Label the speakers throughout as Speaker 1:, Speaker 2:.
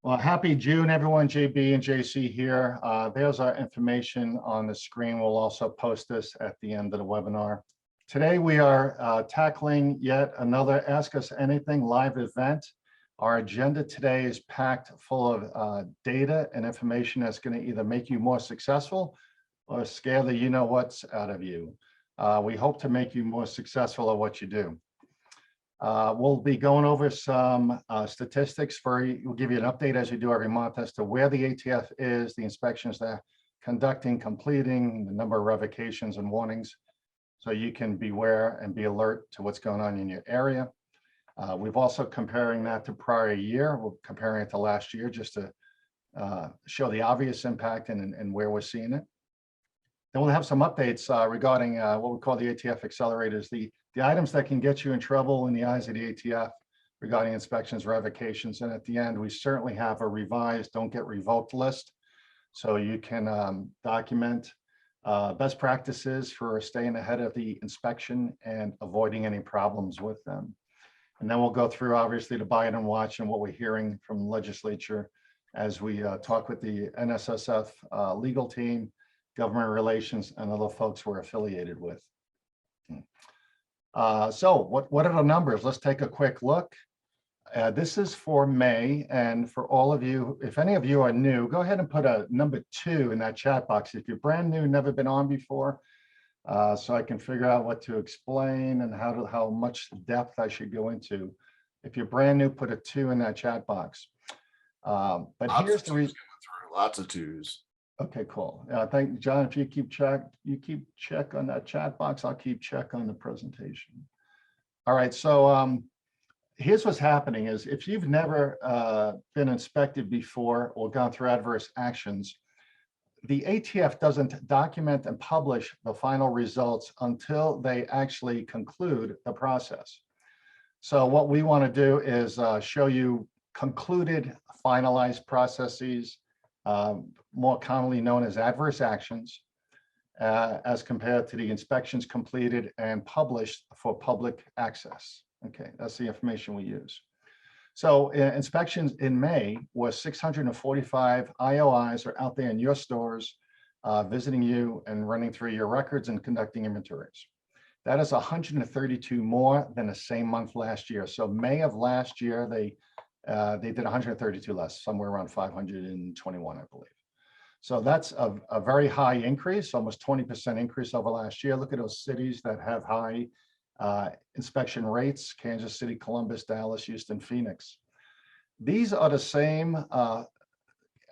Speaker 1: Well, happy June, everyone. JB and JC here. There's our information on the screen. We'll also post this at the end of the webinar. Today, we are tackling yet another Ask Us Anything live event. Our agenda today is packed full of data and information that's going to either make you more successful or scare the you-know-whats out of you. We hope to make you more successful at what you do. We'll be going over some statistics we'll give you an update as we do every month as to where the ATF is, the inspections they're conducting, completing, the number of revocations and warnings, so you can beware and be alert to what's going on in your area. We've also comparing that to prior year. We're comparing it to last year just to show the obvious impact and where we're seeing it. Then we'll have some updates regarding what we call the ATF accelerators, the items that can get you in trouble in the eyes of the ATF regarding inspections, revocations, and at the end, we certainly have a revised don't get revoked list, so you can document best practices for staying ahead of the inspection and avoiding any problems with them. And then we'll go through, obviously, the buy it and watch and what we're hearing from the legislature as we talk with the NSSF legal team, government relations, and other folks we're affiliated with. So what are the numbers? Let's take a quick look. This is for May, and for all of you, if any of you are new, go ahead and put a number 2 in that chat box. If you're brand new, never been on before, so I can figure out what to explain and how much depth I should go into. If you're brand new, put a 2 in that chat box. But here's the reason.
Speaker 2: Lots of 2s.
Speaker 1: Okay, cool. Thank you, John. If you keep check on that chat box, I'll keep check on the presentation. All right, so here's what's happening is if you've never been inspected before or gone through adverse actions, the ATF doesn't document and publish the final results until they actually conclude the process. So what we want to do is show you concluded, finalized processes, more commonly known as adverse actions, as compared to the inspections completed and published for public access. Okay, that's the information we use. So inspections in May was 645 IOIs are out there in your stores, visiting you and running through your records and conducting inventories. That is 132 more than the same month last year. So May of last year, they did 132 less, somewhere around 521, I believe. So that's a very high increase, almost 20% increase over last year. Look at those cities that have high inspection rates: Kansas City, Columbus, Dallas, Houston, Phoenix. These are the same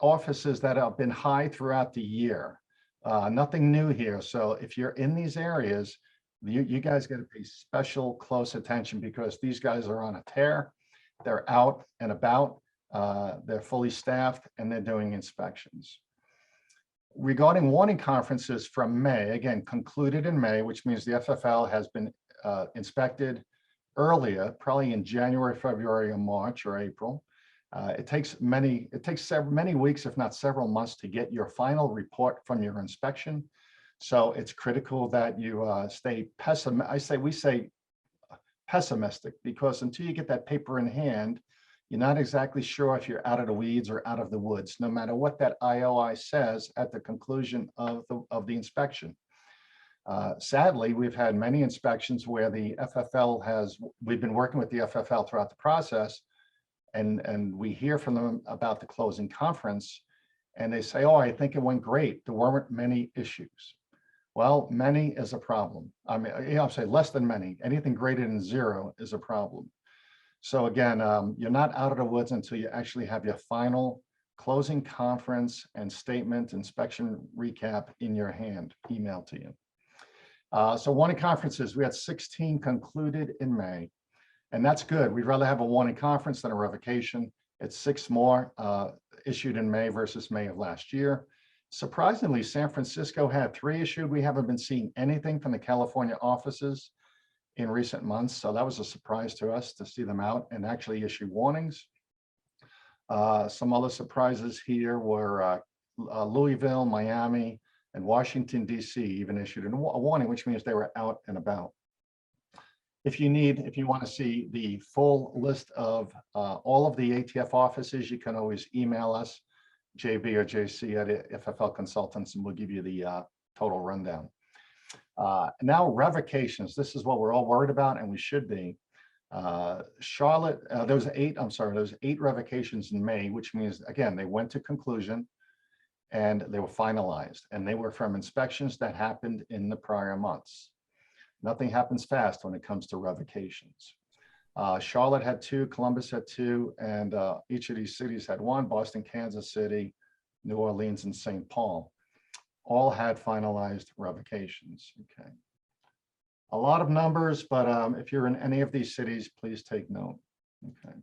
Speaker 1: offices that have been high throughout the year. Nothing new here. So if you're in these areas, you guys got to pay special close attention because these guys are on a tear. They're out and about, they're fully staffed, and they're doing inspections. Regarding warning conferences from May, again, concluded in May, which means the FFL has been inspected earlier, probably in January, February, or March, or April. It takes many weeks, if not several months, to get your final report from your inspection. So it's critical that you stay pessimistic. We say pessimistic, because until you get that paper in hand, you're not exactly sure if you're out of the weeds or out of the woods, no matter what that IOI says at the conclusion of the inspection. Sadly, we've had many inspections where the FFL we've been working with the FFL throughout the process, and we hear from them about the closing conference, and they say, oh, I think it went great. There weren't many issues. Well, many is a problem. I mean, I'll say less than many. Anything greater than 0 is a problem. So again, you're not out of the woods until you actually have your final closing conference and statement inspection recap in your hand, emailed to you. So warning conferences, we had 16 concluded in May, and that's good. We'd rather have a warning conference than a revocation. It's 6 more issued in May versus May of last year. Surprisingly, San Francisco had 3 issued. We haven't been seeing anything from the California offices in recent months, so that was a surprise to us to see them out and actually issue warnings. Some other surprises here were Louisville, Miami, and Washington, D.C. even issued a warning, which means they were out and about. if you want to see the full list of all of the ATF offices, you can always email us, JB or JC at FFL Consultants, and we'll give you the total rundown. Now, revocations. This is what we're all worried about, and we should be. Charlotte, there was 8 revocations in May, which means, again, they went to conclusion and they were finalized, and they were from inspections that happened in the prior months. Nothing happens fast when it comes to revocations. Charlotte had 2, Columbus had 2, and each of these cities had 1, Boston, Kansas City, New Orleans, and St. Paul. All had finalized revocations. Okay. A lot of numbers, but if you're in any of these cities, please take note. Okay.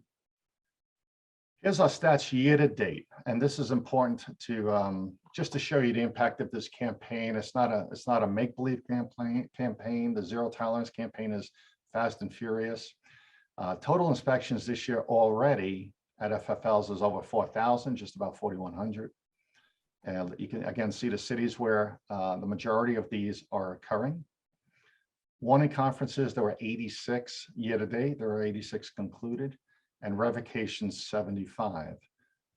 Speaker 1: Here's our stats year to date, and this is important to just to show you the impact of this campaign. It's not a make-believe campaign. The zero tolerance campaign is fast and furious. Total inspections this year already at FFLs is over 4,000, just about 4,100. And you can again see the cities where the majority of these are occurring. Warning conferences, there were 86 year to date. There were 86 concluded, and revocations 75.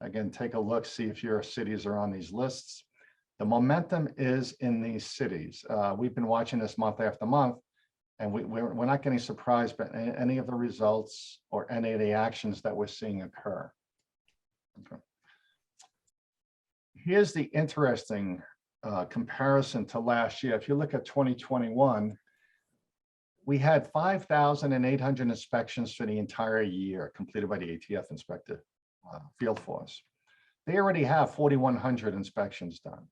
Speaker 1: Again, take a look, see if your cities are on these lists. The momentum is in these cities. We've been watching this month after month, and we're not getting surprised by any of the results or any of the actions that we're seeing occur. Okay. Here's the interesting comparison to last year. If you look at 2021, we had 5,800 inspections for the entire year completed by the ATF inspector field force. They already have 4,100 inspections done.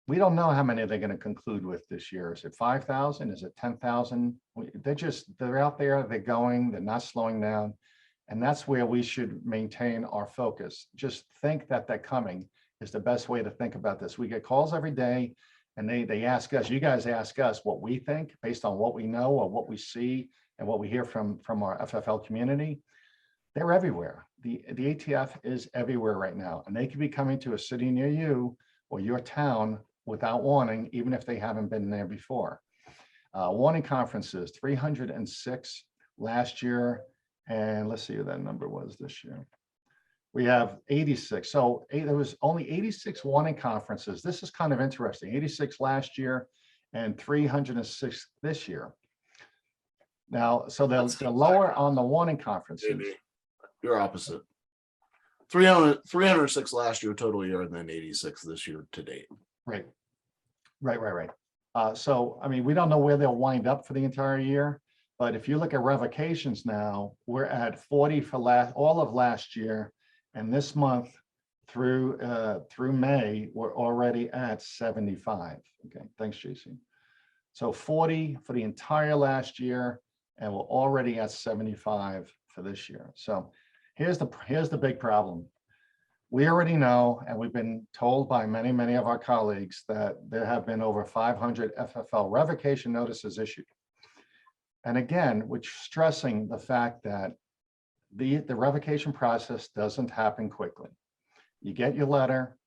Speaker 1: We don't know how many they're going to conclude with this year. Is it 5,000? Is it 10,000? They're out there, they're going, they're not slowing down. And that's where we should maintain our focus. Just think that they're coming is the best way to think about this. We get calls every day, and they ask us, you guys ask us what we think based on what we know or what we see and what we hear from our FFL community. They're everywhere. The ATF is everywhere right now, and they could be coming to a city near you or your town without warning, even if they haven't been there before. Warning conferences, 306 last year, and let's see what that number was this year. We have 86. So there was only 86 warning conferences. This is kind of interesting. 86 last year and 306 this year. Now, so they're lower on the warning conferences.
Speaker 2: You're opposite. 306 last year total year, and then 86 this year to date.
Speaker 1: Right. So, I mean, we don't know where they'll wind up for the entire year, but if you look at revocations now, we're at 40 for all of last year. And this month through May, we're already at 75. Okay, thanks, JC. So 40 for the entire last year, and we're already at 75 for this year. So here's the big problem. We already know, and we've been told by many of our colleagues, that there have been over 500 FFL revocation notices issued. And again, which stressing the fact that the revocation process doesn't happen quickly. You get your letter,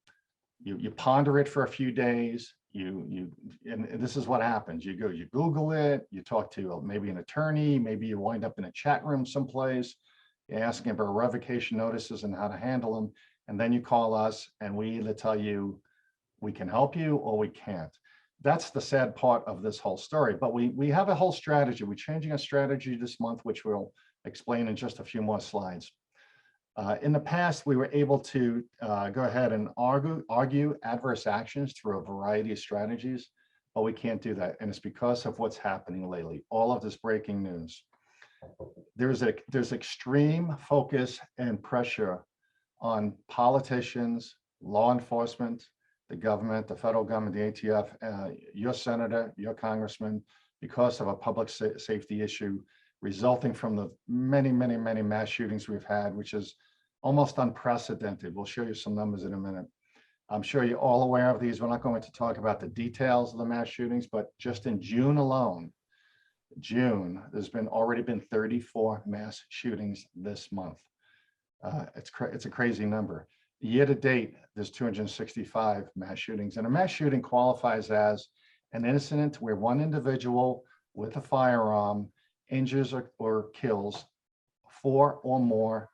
Speaker 1: you ponder it for a few days, and this is what happens. You Google it, you talk to maybe an attorney, maybe you wind up in a chat room someplace, you're asking about revocation notices and how to handle them, and then you call us and we either tell you we can help you or we can't. That's the sad part of this whole story, but we have a whole strategy. We're changing a strategy this month, which we'll explain in just a few more slides. In the past, we were able to go ahead and argue adverse actions through a variety of strategies, but we can't do that. And it's because of what's happening lately, all of this breaking news. There's extreme focus and pressure on politicians, law enforcement, the government, the federal government, the ATF, your senator, your congressman, because of a public safety issue resulting from the many mass shootings we've had, which is almost unprecedented. We'll show you some numbers in a minute. I'm sure you're all aware of these. We're not going to talk about the details of the mass shootings, but just in June alone, there's already been 34 mass shootings this month. It's a crazy number. Year to date, there's 265 mass shootings, and a mass shooting qualifies as an incident where one individual with a firearm injures or kills 4 or more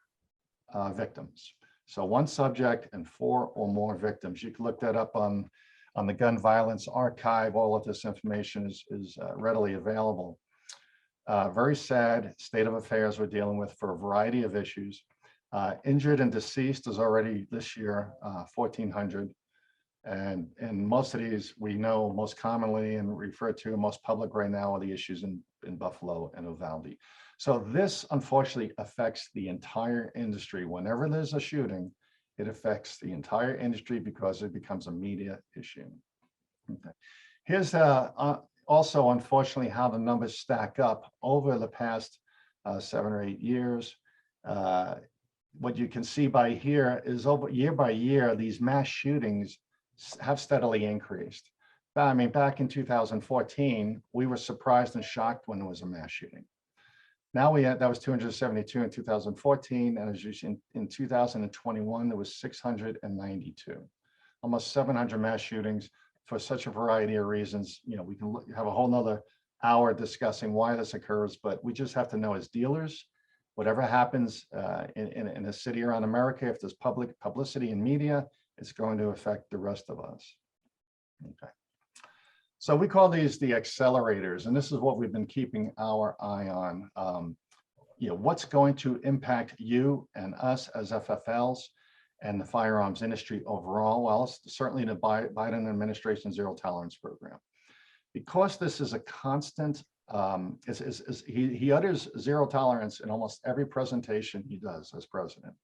Speaker 1: victims. So 1 subject and 4 or more victims. You can look that up on the gun violence archive. All of this information is readily available. Very sad state of affairs we're dealing with for a variety of issues. Injured and deceased is already this year 1,400. And most of these we know most commonly and refer to most public right now are the issues in Buffalo and Uvalde. So this unfortunately affects the entire industry. Whenever there's a shooting, it affects the entire industry because it becomes a media issue. Okay. Here's also unfortunately how the numbers stack up over the past 7 or 8 years. What you can see by here is over year by year, these mass shootings have steadily increased. I mean, back in 2014, we were surprised and shocked when there was a mass shooting. Now that was 272 in 2014, and as you see in 2021, there was 692, almost 700 mass shootings for such a variety of reasons. You know, we can have a whole nother hour discussing why this occurs, but we just have to know as dealers, whatever happens in a city around America, if there's publicity in media, it's going to affect the rest of us. Okay. So we call these the accelerators, and this is what we've been keeping our eye on. You know, what's going to impact you and us as FFLs and the firearms industry overall? Well, it's certainly the Biden administration zero tolerance program. Because this is a constant, he utters zero tolerance in almost every presentation he does as president.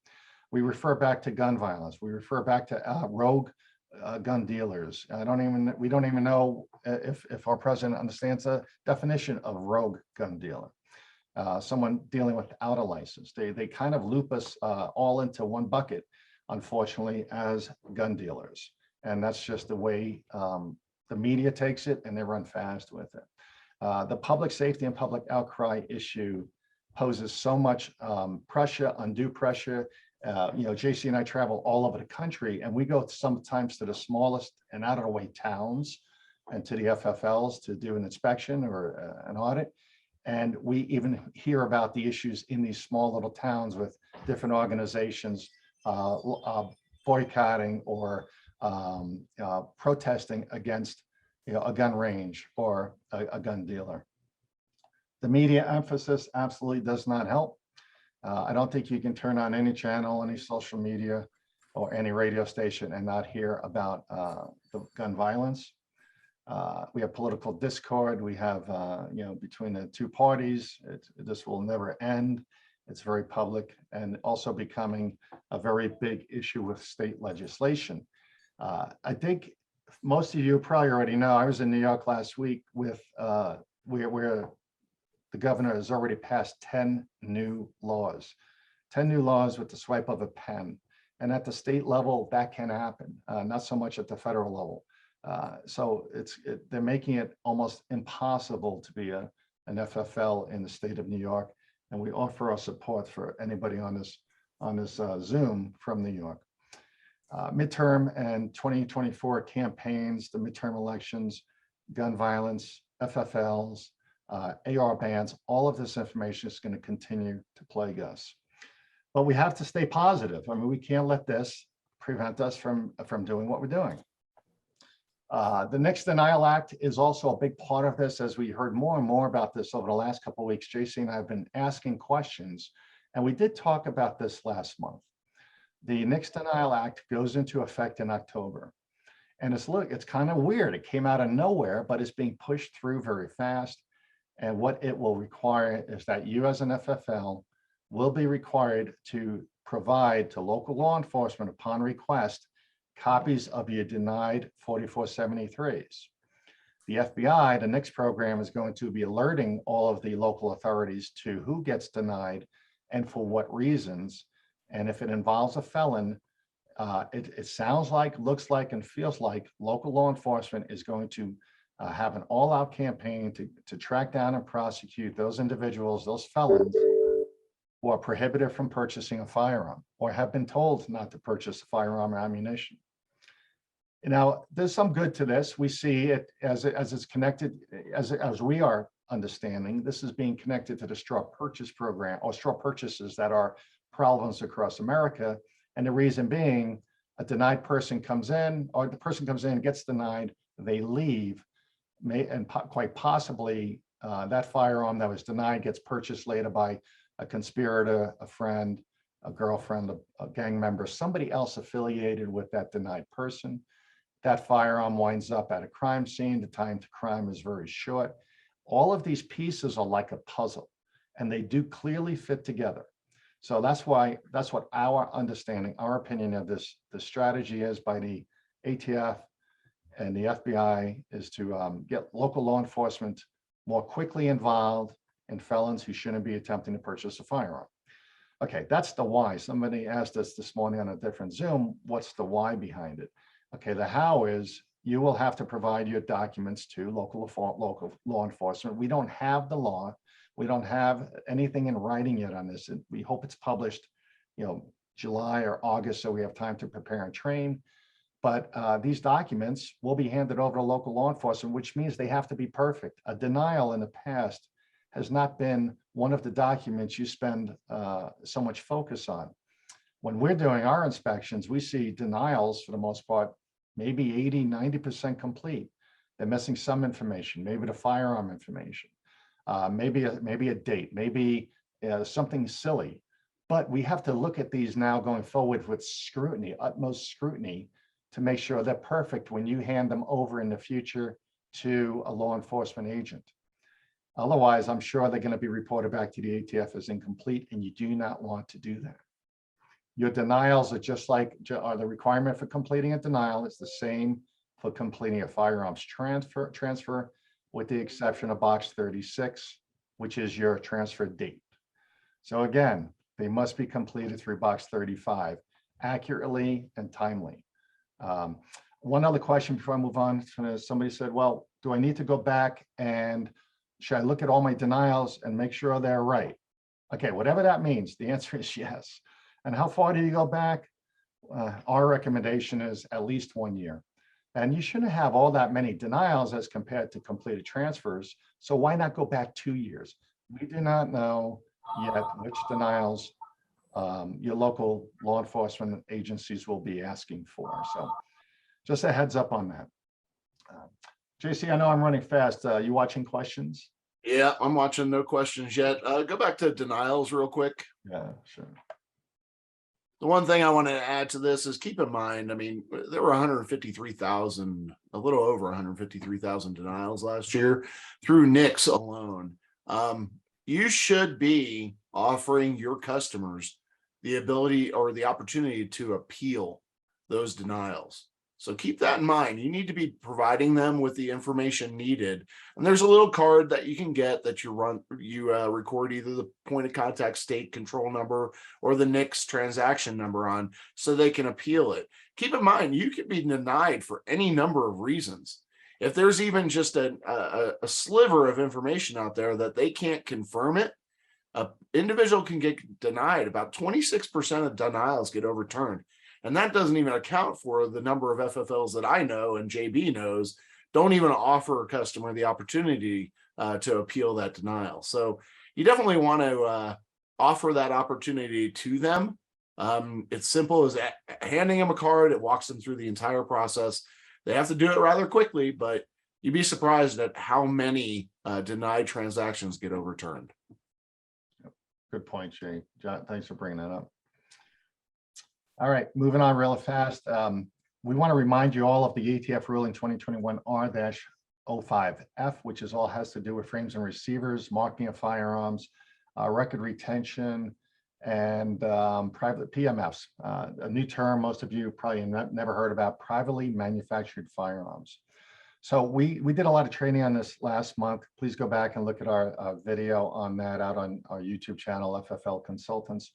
Speaker 1: We refer back to gun violence. We refer back to rogue gun dealers. We don't even know if our president understands the definition of rogue gun dealer. Someone dealing without a license. They kind of loop us all into one bucket, unfortunately, as gun dealers. And that's just the way the media takes it, and they run fast with it. The public safety and public outcry issue poses so much pressure, undue pressure. You know, JC and I travel all over the country, and we go sometimes to the smallest and out of the way towns and to the FFLs to do an inspection or an audit. And we even hear about the issues in these small little towns with different organizations boycotting or protesting against, you know, a gun range or a gun dealer. The media emphasis absolutely does not help. I don't think you can turn on any channel, any social media, or any radio station and not hear about the gun violence. We have political discord. We have, you know, between the two parties. This will never end. It's very public and also becoming a very big issue with state legislation. I think most of you probably already know, I was in New York last week with where the governor has already passed 10 new laws, 10 new laws with the swipe of a pen. And at the state level, that can happen, not so much at the federal level. So they're making it almost impossible to be an FFL in the state of New York. And we offer our support for anybody on this Zoom from New York. Midterm and 2024 campaigns, the midterm elections, gun violence, FFLs, AR bans, all of this information is going to continue to plague us. But we have to stay positive. I mean, we can't let this prevent us from doing what we're doing. The Nix Denial Act is also a big part of this, as we heard more and more about this over the last couple of weeks. JC and I have been asking questions, and we did talk about this last month. The Nix Denial Act goes into effect in October. And it's kind of weird. It came out of nowhere, but it's being pushed through very fast. And what it will require is that you as an FFL will be required to provide to local law enforcement upon request copies of your denied 4473s. The FBI, the Nix program, is going to be alerting all of the local authorities to who gets denied and for what reasons. And if it involves a felon, it sounds like, looks like, and feels like local law enforcement is going to have an all-out campaign to track down and prosecute those individuals, those felons, who are prohibited from purchasing a firearm or have been told not to purchase firearm or ammunition. Now, there's some good to this. We see it as it's connected, as we are understanding, this is being connected to the straw purchase program or straw purchases that are prevalent across America. And the reason being, a denied person comes in, or the person comes in, gets denied, they leave, quite possibly that firearm that was denied gets purchased later by a conspirator, a friend, a girlfriend, a gang member, somebody else affiliated with that denied person. That firearm winds up at a crime scene. The time to crime is very short. All of these pieces are like a puzzle, and they do clearly fit together. So that's what our understanding, our opinion of the strategy is by the ATF and the FBI is to get local law enforcement more quickly involved in felons who shouldn't be attempting to purchase a firearm. Okay, that's the why. Somebody asked us this morning on a different Zoom, what's the why behind it? Okay, the how is you will have to provide your documents to local law enforcement. We don't have the law. We don't have anything in writing yet on this. We hope it's published, July or August, so we have time to prepare and train. But these documents will be handed over to local law enforcement, which means they have to be perfect. A denial in the past has not been one of the documents you spend so much focus on. When we're doing our inspections, we see denials for the most part, maybe 80, 90% complete. They're missing some information, maybe the firearm information, maybe a date, maybe something silly. But we have to look at these now going forward with scrutiny, utmost scrutiny, to make sure they're perfect when you hand them over in the future to a law enforcement agent. Otherwise, I'm sure they're going to be reported back to the ATF as incomplete, and you do not want to do that. Your denials are just like, the requirement for completing a denial is the same for completing a firearms transfer, with the exception of box 36, which is your transfer date. So again, they must be completed through box 35 accurately and timely. One other question before I move on, somebody said, well, do I need to go back and should I look at all my denials and make sure they're right? Okay, whatever that means, the answer is yes. And how far do you go back? Our recommendation is at least 1 year. And you shouldn't have all that many denials as compared to completed transfers. So why not go back 2 years? We do not know yet which denials your local law enforcement agencies will be asking for. So just a heads up on that. JC, I know I'm running fast. You watching questions?
Speaker 2: Yeah, I'm watching. No questions yet. Go back to denials real quick.
Speaker 1: Yeah, sure.
Speaker 2: The one thing I want to add to this is keep in mind, I mean, there were 153,000, a little over 153,000 denials last year through NICS alone. You should be offering your customers the ability or the opportunity to appeal those denials. So keep that in mind. You need to be providing them with the information needed. And there's a little card that you can get that you record either the point of contact state control number or the NICS transaction number on so they can appeal it. Keep in mind, you could be denied for any number of reasons. If there's even just a sliver of information out there that they can't confirm it, an individual can get denied. About 26% of denials get overturned. And that doesn't even account for the number of FFLs that I know and JB knows don't even offer a customer the opportunity to appeal that denial. So you definitely want to offer that opportunity to them. It's simple as handing them a card. It walks them through the entire process. They have to do it rather quickly, but you'd be surprised at how many denied transactions get overturned.
Speaker 1: Good point, Jay. John, thanks for bringing that up. All right, moving on real fast. We want to remind you all of the ATF ruling 2021 R-05F, which is all has to do with frames and receivers, marking of firearms, record retention, and private PMFs. A new term most of you probably never heard about, privately manufactured firearms. So we did a lot of training on this last month. Please go back and look at our video on that out on our YouTube channel, FFL Consultants.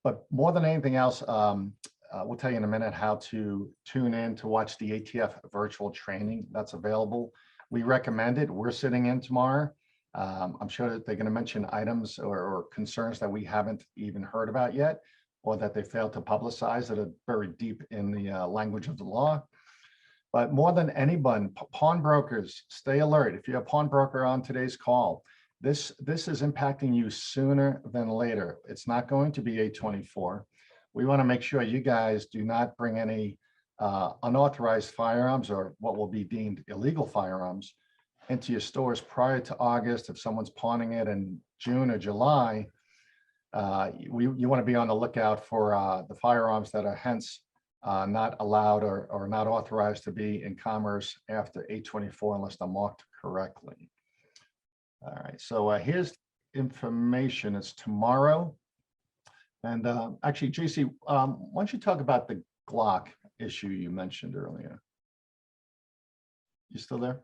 Speaker 1: But more than anything else, we'll tell you in a minute how to tune in to watch the ATF virtual training that's available. We recommend it. We're sitting in tomorrow. I'm sure that they're going to mention items or concerns that we haven't even heard about yet, or that they failed to publicize that are very deep in the language of the law. But more than anyone, pawnbrokers, stay alert. If you're a pawnbroker on today's call, this is impacting you sooner than later. It's not going to be 824. We want to make sure you guys do not bring any unauthorized firearms or what will be deemed illegal firearms into your stores prior to August. If someone's pawning it in June or July, you want to be on the lookout for the firearms that are hence not allowed or not authorized to be in commerce after 824 unless they're marked correctly. All right, so here's information. It's tomorrow. And actually, JC, why don't you talk about the Glock issue you mentioned earlier? You still there?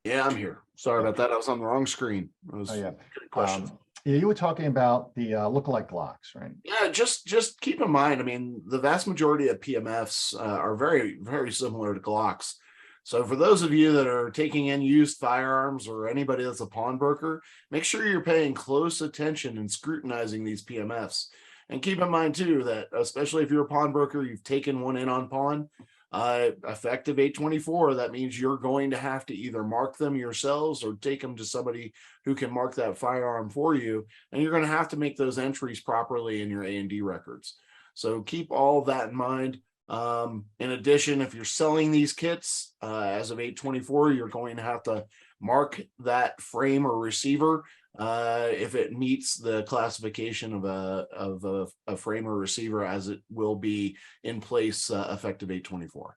Speaker 2: Yeah, I'm here. Sorry about that. I was on the wrong screen.
Speaker 1: Oh, yeah.
Speaker 2: Questions.
Speaker 1: Yeah, you were talking about the lookalike Glocks, right?
Speaker 2: Yeah, just keep in mind, I mean, the vast majority of PMFs are very, very similar to Glocks. So for those of you that are taking in used firearms or anybody that's a pawnbroker, make sure you're paying close attention and scrutinizing these PMFs. And keep in mind too, that especially if you're a pawnbroker, you've taken one in on pawn, effective 824, that means you're going to have to either mark them yourselves or take them to somebody who can mark that firearm for you. And you're going to have to make those entries properly in your A&D records. So keep all of that in mind. In addition, if you're selling these kits as of 824, you're going to have to mark that frame or receiver if it meets the classification of a frame or receiver, as it will be in place effective 824.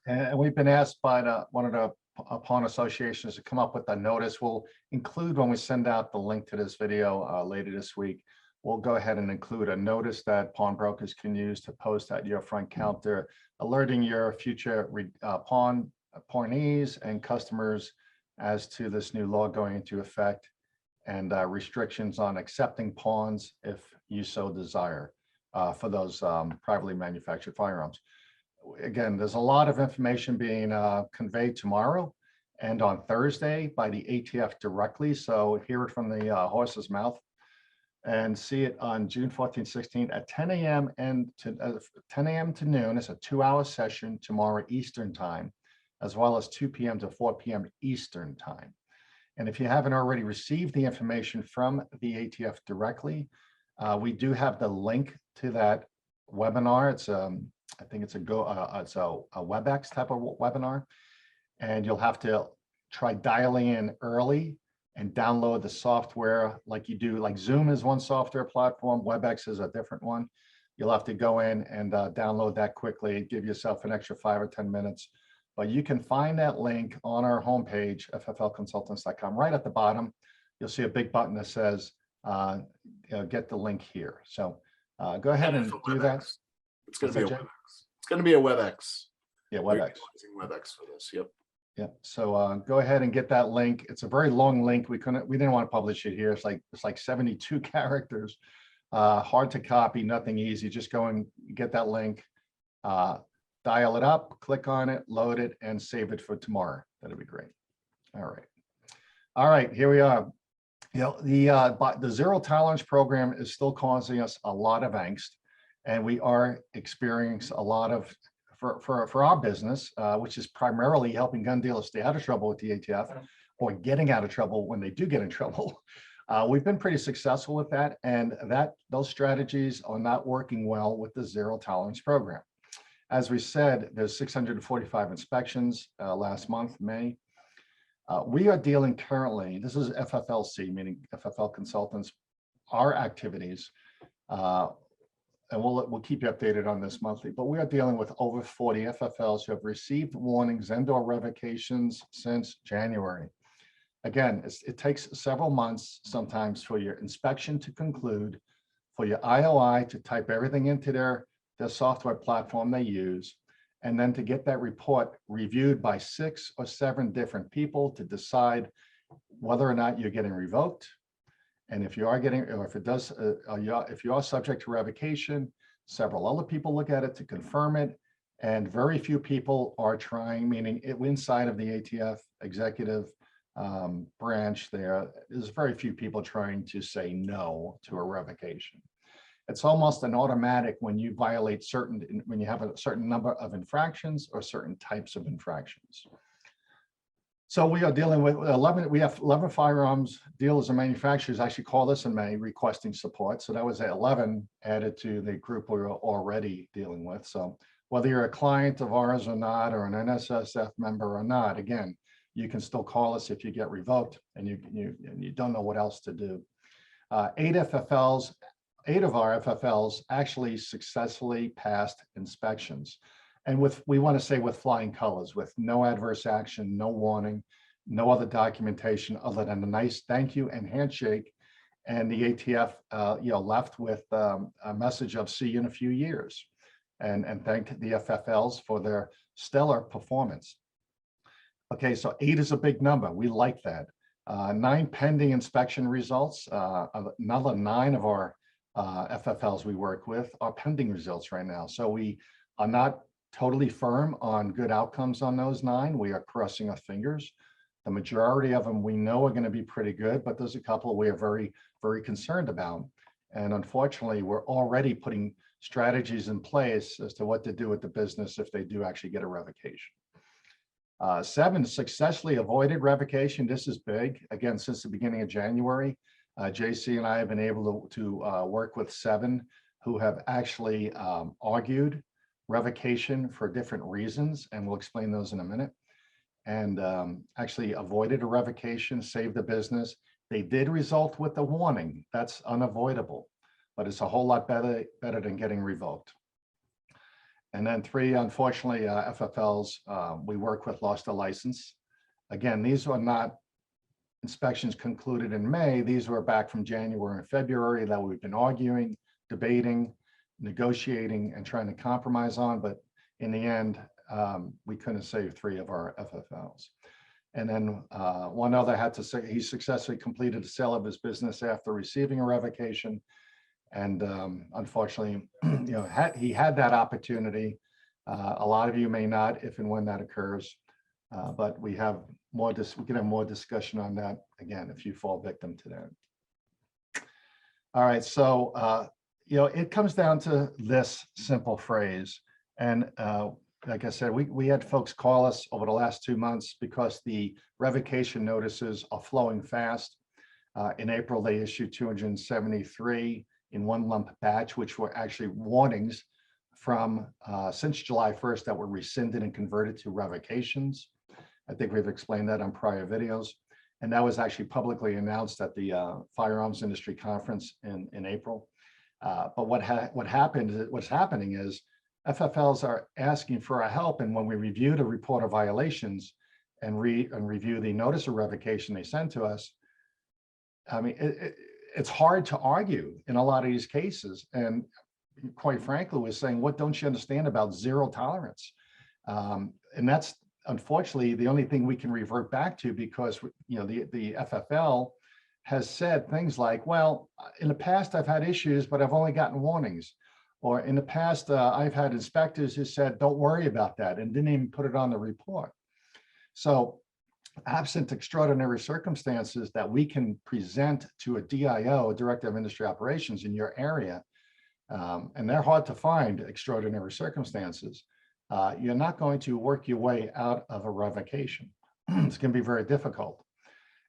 Speaker 1: And we've been asked by one of the pawn associations to come up with a notice. We'll include, when we send out the link to this video later this week, we'll go ahead and include a notice that pawnbrokers can use to post at your front counter, alerting your future pawnees and customers as to this new law going into effect, and restrictions on accepting pawns if you so desire for those privately manufactured firearms. Again, there's a lot of information being conveyed tomorrow and on Thursday by the ATF directly. So hear it from the horse's mouth and see it on June 14th, 16th at 10 a.m. and to 10 a.m. to noon. It's a 2-hour session tomorrow Eastern time, as well as 2 p.m. to 4 p.m. Eastern time. And if you haven't already received the information from the ATF directly, we do have the link to that webinar. It's I think it's a WebEx type of webinar, and you'll have to try dialing in early and download the software like you do. Like Zoom is one software platform, WebEx is a different one. You'll have to go in and download that quickly, give yourself an extra 5 or 10 minutes. But you can find that link on our homepage, fflconsultants.com. Right at the bottom, you'll see a big button that says, get the link here. So go ahead and do that.
Speaker 2: It's going to be a WebEx. It's going to be a WebEx.
Speaker 1: Yeah, WebEx.
Speaker 2: WebEx for this. Yep.
Speaker 1: Yeah. So go ahead and get that link. It's a very long link. We didn't want to publish it here. It's like 72 characters. Hard to copy, nothing easy. Just go and get that link. Dial it up, click on it, load it, and save it for tomorrow. That'd be great. All right, here we are. You know, the zero tolerance program is still causing us a lot of angst, and we are experiencing a lot of, for our business, which is primarily helping gun dealers stay out of trouble with the ATF, or getting out of trouble when they do get in trouble. We've been pretty successful with that, and those strategies are not working well with the zero tolerance program. As we said, there's 645 inspections last month, May. We are dealing currently, this is FFLC, meaning FFL consultants, our activities, and we'll keep you updated on this monthly, but we are dealing with over 40 FFLs who have received warnings and/or revocations since January. Again, it takes several months sometimes for your inspection to conclude, for your IOI to type everything into their software platform they use, and then to get that report reviewed by 6 or 7 different people to decide whether or not you're getting revoked. And if you are getting, or if it does, if you are subject to revocation, several other people look at it to confirm it. And very few people are trying, meaning inside of the ATF executive branch, there's very few people trying to say no to a revocation. It's almost an automatic when you violate when you have a certain number of infractions or certain types of infractions. So we are dealing with 11, we have 11 firearms dealers and manufacturers actually called us in May requesting support. So that was 11 added to the group we were already dealing with. So whether you're a client of ours or not, or an NSSF member or not, again, you can still call us if you get revoked and you don't know what else to do. 8 of our FFLs actually successfully passed inspections. And we want to say with flying colors, with no adverse action, no warning, no other documentation other than a nice thank you and handshake. And the ATF, left with a message of see you in a few years, and thanked the FFLs for their stellar performance. Okay, so 8 is a big number. We like that. 9 pending inspection results. Another 9 of our FFLs we work with are pending results right now. So we are not totally firm on good outcomes on those 9. We are crossing our fingers. The majority of them we know are going to be pretty good, but there's a couple we are very, very concerned about. And unfortunately, we're already putting strategies in place as to what to do with the business if they do actually get a revocation. 7, successfully avoided revocation. This is big. Again, since the beginning of January, JC and I have been able to work with 7 who have actually argued revocation for different reasons, and we'll explain those in a minute, and actually avoided a revocation, saved the business. They did result with a warning. That's unavoidable, but it's a whole lot better than getting revoked. And then 3, unfortunately, FFLs we work with lost a license. Again, these are not inspections concluded in May. These were back from January and February that we've been arguing, debating, negotiating, and trying to compromise on, but in the end, we couldn't save 3 of our FFLs. And then one other had to say he successfully completed the sale of his business after receiving a revocation. And unfortunately, he had that opportunity. A lot of you may not, if and when that occurs, but we have more. We can have more discussion on that again if you fall victim to that. All right, so it comes down to this simple phrase, and like I said, we had folks call us over the last 2 months because the revocation notices are flowing fast. In April, they issued 273 in one lump batch, which were actually warnings from since July 1st that were rescinded and converted to revocations. I think we've explained that on prior videos. And that was actually publicly announced at the Firearms Industry Conference in April. But what's happening is FFLs are asking for our help. And when we review the report of violations and review the notice of revocation they send to us, I mean, it's hard to argue in a lot of these cases. And quite frankly, we're saying, what don't you understand about zero tolerance? And that's unfortunately the only thing we can revert back to, because the FFL has said things like, well, in the past I've had issues, but I've only gotten warnings. Or in the past, I've had inspectors who said, don't worry about that, and didn't even put it on the report. So absent extraordinary circumstances that we can present to a DIO, Director of Industry Operations, in your area, and they're hard to find, extraordinary circumstances, you're not going to work your way out of a revocation. It's going to be very difficult.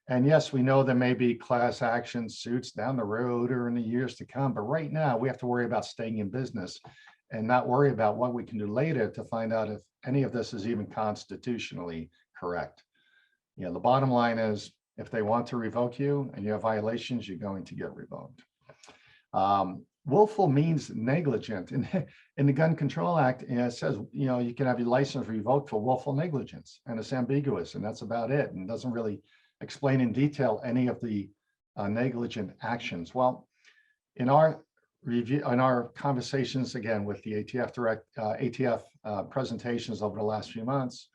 Speaker 1: And yes, we know there may be class action suits down the road or in the years to come, but right now we have to worry about staying in business and not worry about what we can do later to find out if any of this is even constitutionally correct. The bottom line is, if they want to revoke you and you have violations, you're going to get revoked. Willful means negligent. In the Gun Control Act, it says, you can have your license revoked for willful negligence, and it's ambiguous, and that's about it, and doesn't really explain in detail any of the negligent actions. Well, in our review, in our conversations again with the ATF presentations over the last few months,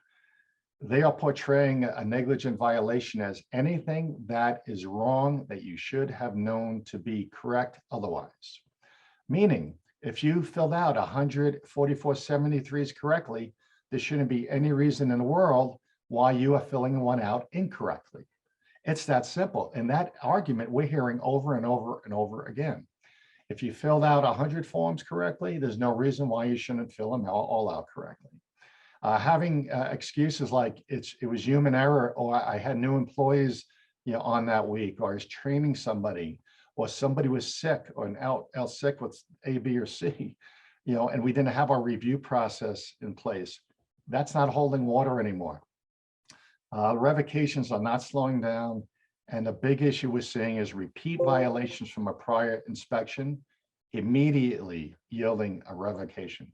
Speaker 1: they are portraying a negligent violation as anything that is wrong that you should have known to be correct otherwise. Meaning, if you filled out 14473s correctly, there shouldn't be any reason in the world why you are filling one out incorrectly. It's that simple. And that argument we're hearing over and over and over again. If you filled out 100 forms correctly, there's no reason why you shouldn't fill them all out correctly. Having excuses like it was human error, or I had new employees, on that week, or I was training somebody, or somebody was sick or out sick with A, B, or C, and we didn't have our review process in place. That's not holding water anymore. Revocations are not slowing down. And the big issue we're seeing is repeat violations from a prior inspection, immediately yielding a revocation.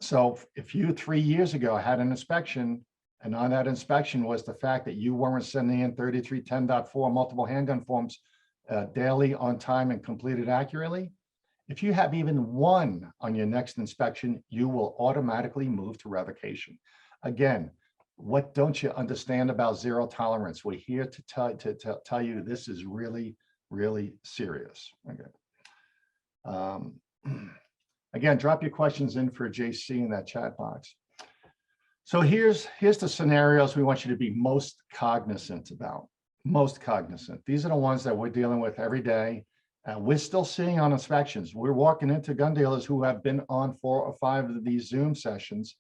Speaker 1: So if you 3 years ago had an inspection, and on that inspection was the fact that you weren't sending in 3310.4 multiple handgun forms daily, on time, and completed accurately, if you have even one on your next inspection, you will automatically move to revocation. Again, what don't you understand about zero tolerance? We're here to tell you this is really, really serious. Okay. Again, drop your questions in for JC in that chat box. So here's the scenarios we want you to be most cognizant about. Most cognizant. These are the ones that we're dealing with every day. We're still seeing on inspections. We're walking into gun dealers who have been on 4 or 5 of these Zoom sessions,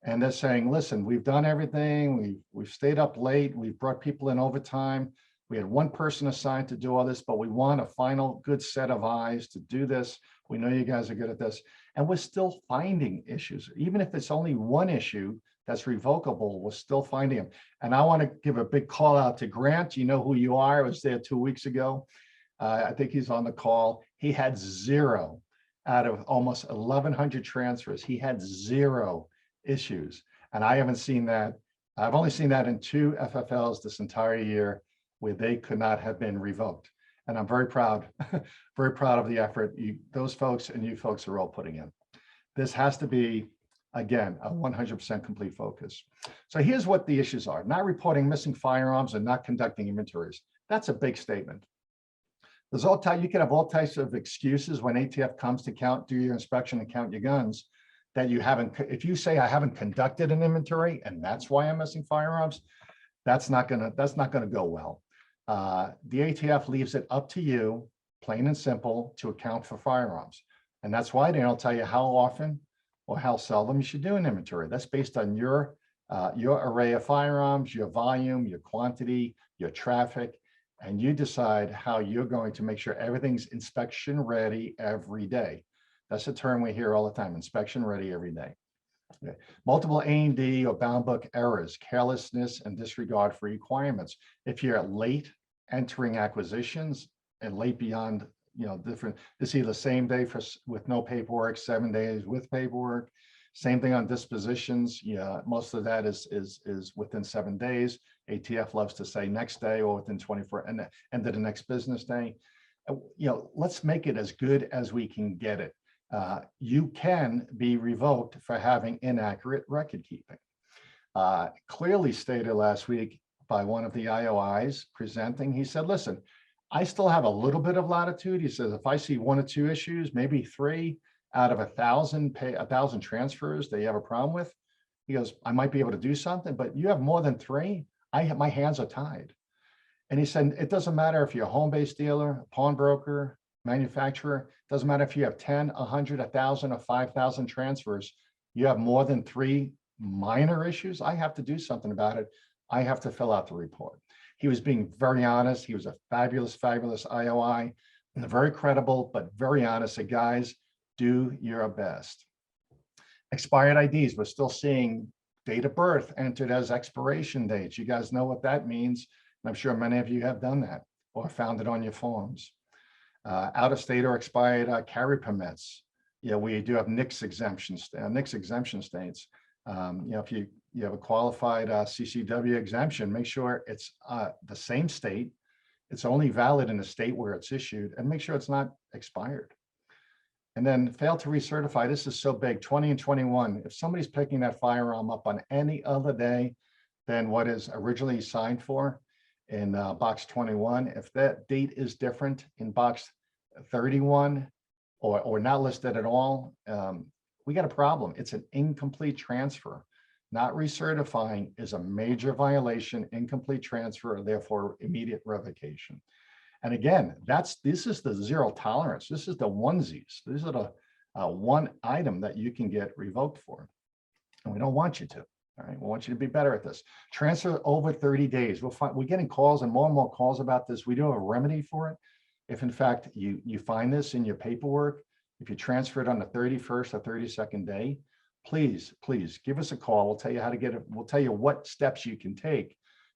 Speaker 1: and they're saying, listen, we've done everything. We've stayed up late. We've brought people in overtime. We had one person assigned to do all this, but we want a final good set of eyes to do this. We know you guys are good at this. And we're still finding issues. Even if it's only one issue that's revocable, we're still finding them. And I want to give a big call out to Grant. You know who you are. I was there 2 weeks ago. I think he's on the call. He had 0 out of almost 1,100 transfers. He had 0 issues. And I haven't seen that. I've only seen that in 2 FFLs this entire year where they could not have been revoked. And I'm very proud, very proud of the effort those folks and you folks are all putting in. This has to be, again, a 100% complete focus. So here's what the issues are. Not reporting missing firearms and not conducting inventories. That's a big statement. There's you can have all types of excuses when ATF comes to do your inspection and count your guns that you haven't. If you say I haven't conducted an inventory and that's why I'm missing firearms, that's not gonna go well. The ATF leaves it up to you, plain and simple, to account for firearms. And that's why they don't tell you how often or how seldom you should do an inventory. That's based on your array of firearms, your volume, your quantity, your traffic, and you decide how you're going to make sure everything's inspection ready every day. That's a term we hear all the time, inspection ready every day. Okay. Multiple A&D or bound book errors, carelessness, and disregard for requirements. If you're late entering acquisitions and late beyond, different, it's either same day with no paperwork, 7 days with paperwork. Same thing on dispositions. Yeah, most of that is within 7 days. ATF loves to say next day or within 24 and end of the next business day. Let's make it as good as we can get it. You can be revoked for having inaccurate record keeping. Clearly stated last week by one of the IOIs presenting, he said, listen, I still have a little bit of latitude. He says, if I see 1 or 2 issues, maybe 3 out of 1,000 transfers that you have a problem with, he goes, I might be able to do something, but you have more than 3, my hands are tied. And he said, it doesn't matter if you're a home-based dealer, pawnbroker, manufacturer, doesn't matter if you have 10, 100, 1,000, or 5,000 transfers, you have more than 3 minor issues, I have to do something about it. I have to fill out the report. He was being very honest. He was a fabulous, fabulous IOI, and very credible, but very honest. So guys, do your best. Expired IDs, we're still seeing date of birth entered as expiration dates. You guys know what that means. And I'm sure many of you have done that or found it on your forms. Out of state or expired carry permits. We do have NICS exemptions, NICS exemption states. If you have a qualified CCW exemption, make sure it's the same state. It's only valid in the state where it's issued, and make sure it's not expired. And then fail to recertify. This is so big, 20 and 21. If somebody's picking that firearm up on any other day than what is originally signed for in box 21, if that date is different in box 31 or not listed at all, we got a problem. It's an incomplete transfer. Not recertifying is a major violation, incomplete transfer, therefore immediate revocation. And again, this is the zero tolerance. This is the onesies. These are the one item that you can get revoked for. And we don't want you to. All right, we want you to be better at this. Transfer over 30 days. We're getting calls and more calls about this. We do have a remedy for it. If in fact you find this in your paperwork, if you transfer it on the 31st or 32nd day, please give us a call. We'll tell you how to get it. We'll tell you what steps you can take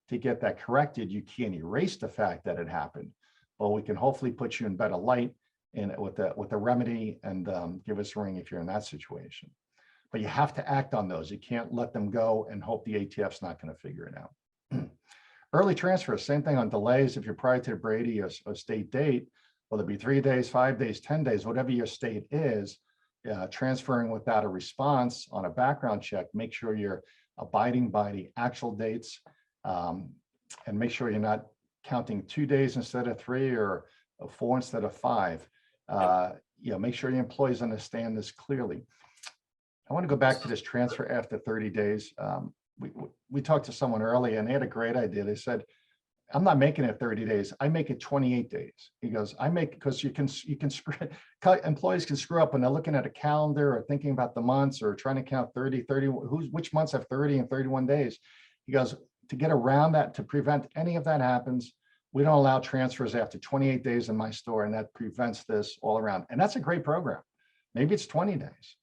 Speaker 1: to get that corrected. You can't erase the fact that it happened, but we can hopefully put you in better light and with the remedy, and give us a ring if you're in that situation. But you have to act on those. You can't let them go and hope the ATF's not going to figure it out. Early transfer, same thing on delays. If you're prior to the Brady or state date, whether it be 3 days, 5 days, 10 days, whatever your state is, transferring without a response on a background check, make sure you're abiding by the actual dates, and make sure you're not counting 2 days instead of 3 or 4 instead of 5. Make sure your employees understand this clearly. I want to go back to this transfer after 30 days. We talked to someone earlier and they had a great idea. They said, I'm not making it 30 days. I make it 28 days. He goes, I make, because you can spread, employees can screw up when they're looking at a calendar or thinking about the months or trying to count 30, which months have 30 and 31 days. He goes, to get around that, to prevent any of that happens, we don't allow transfers after 28 days in my store, and that prevents this all around. And that's a great program. Maybe it's 20 days.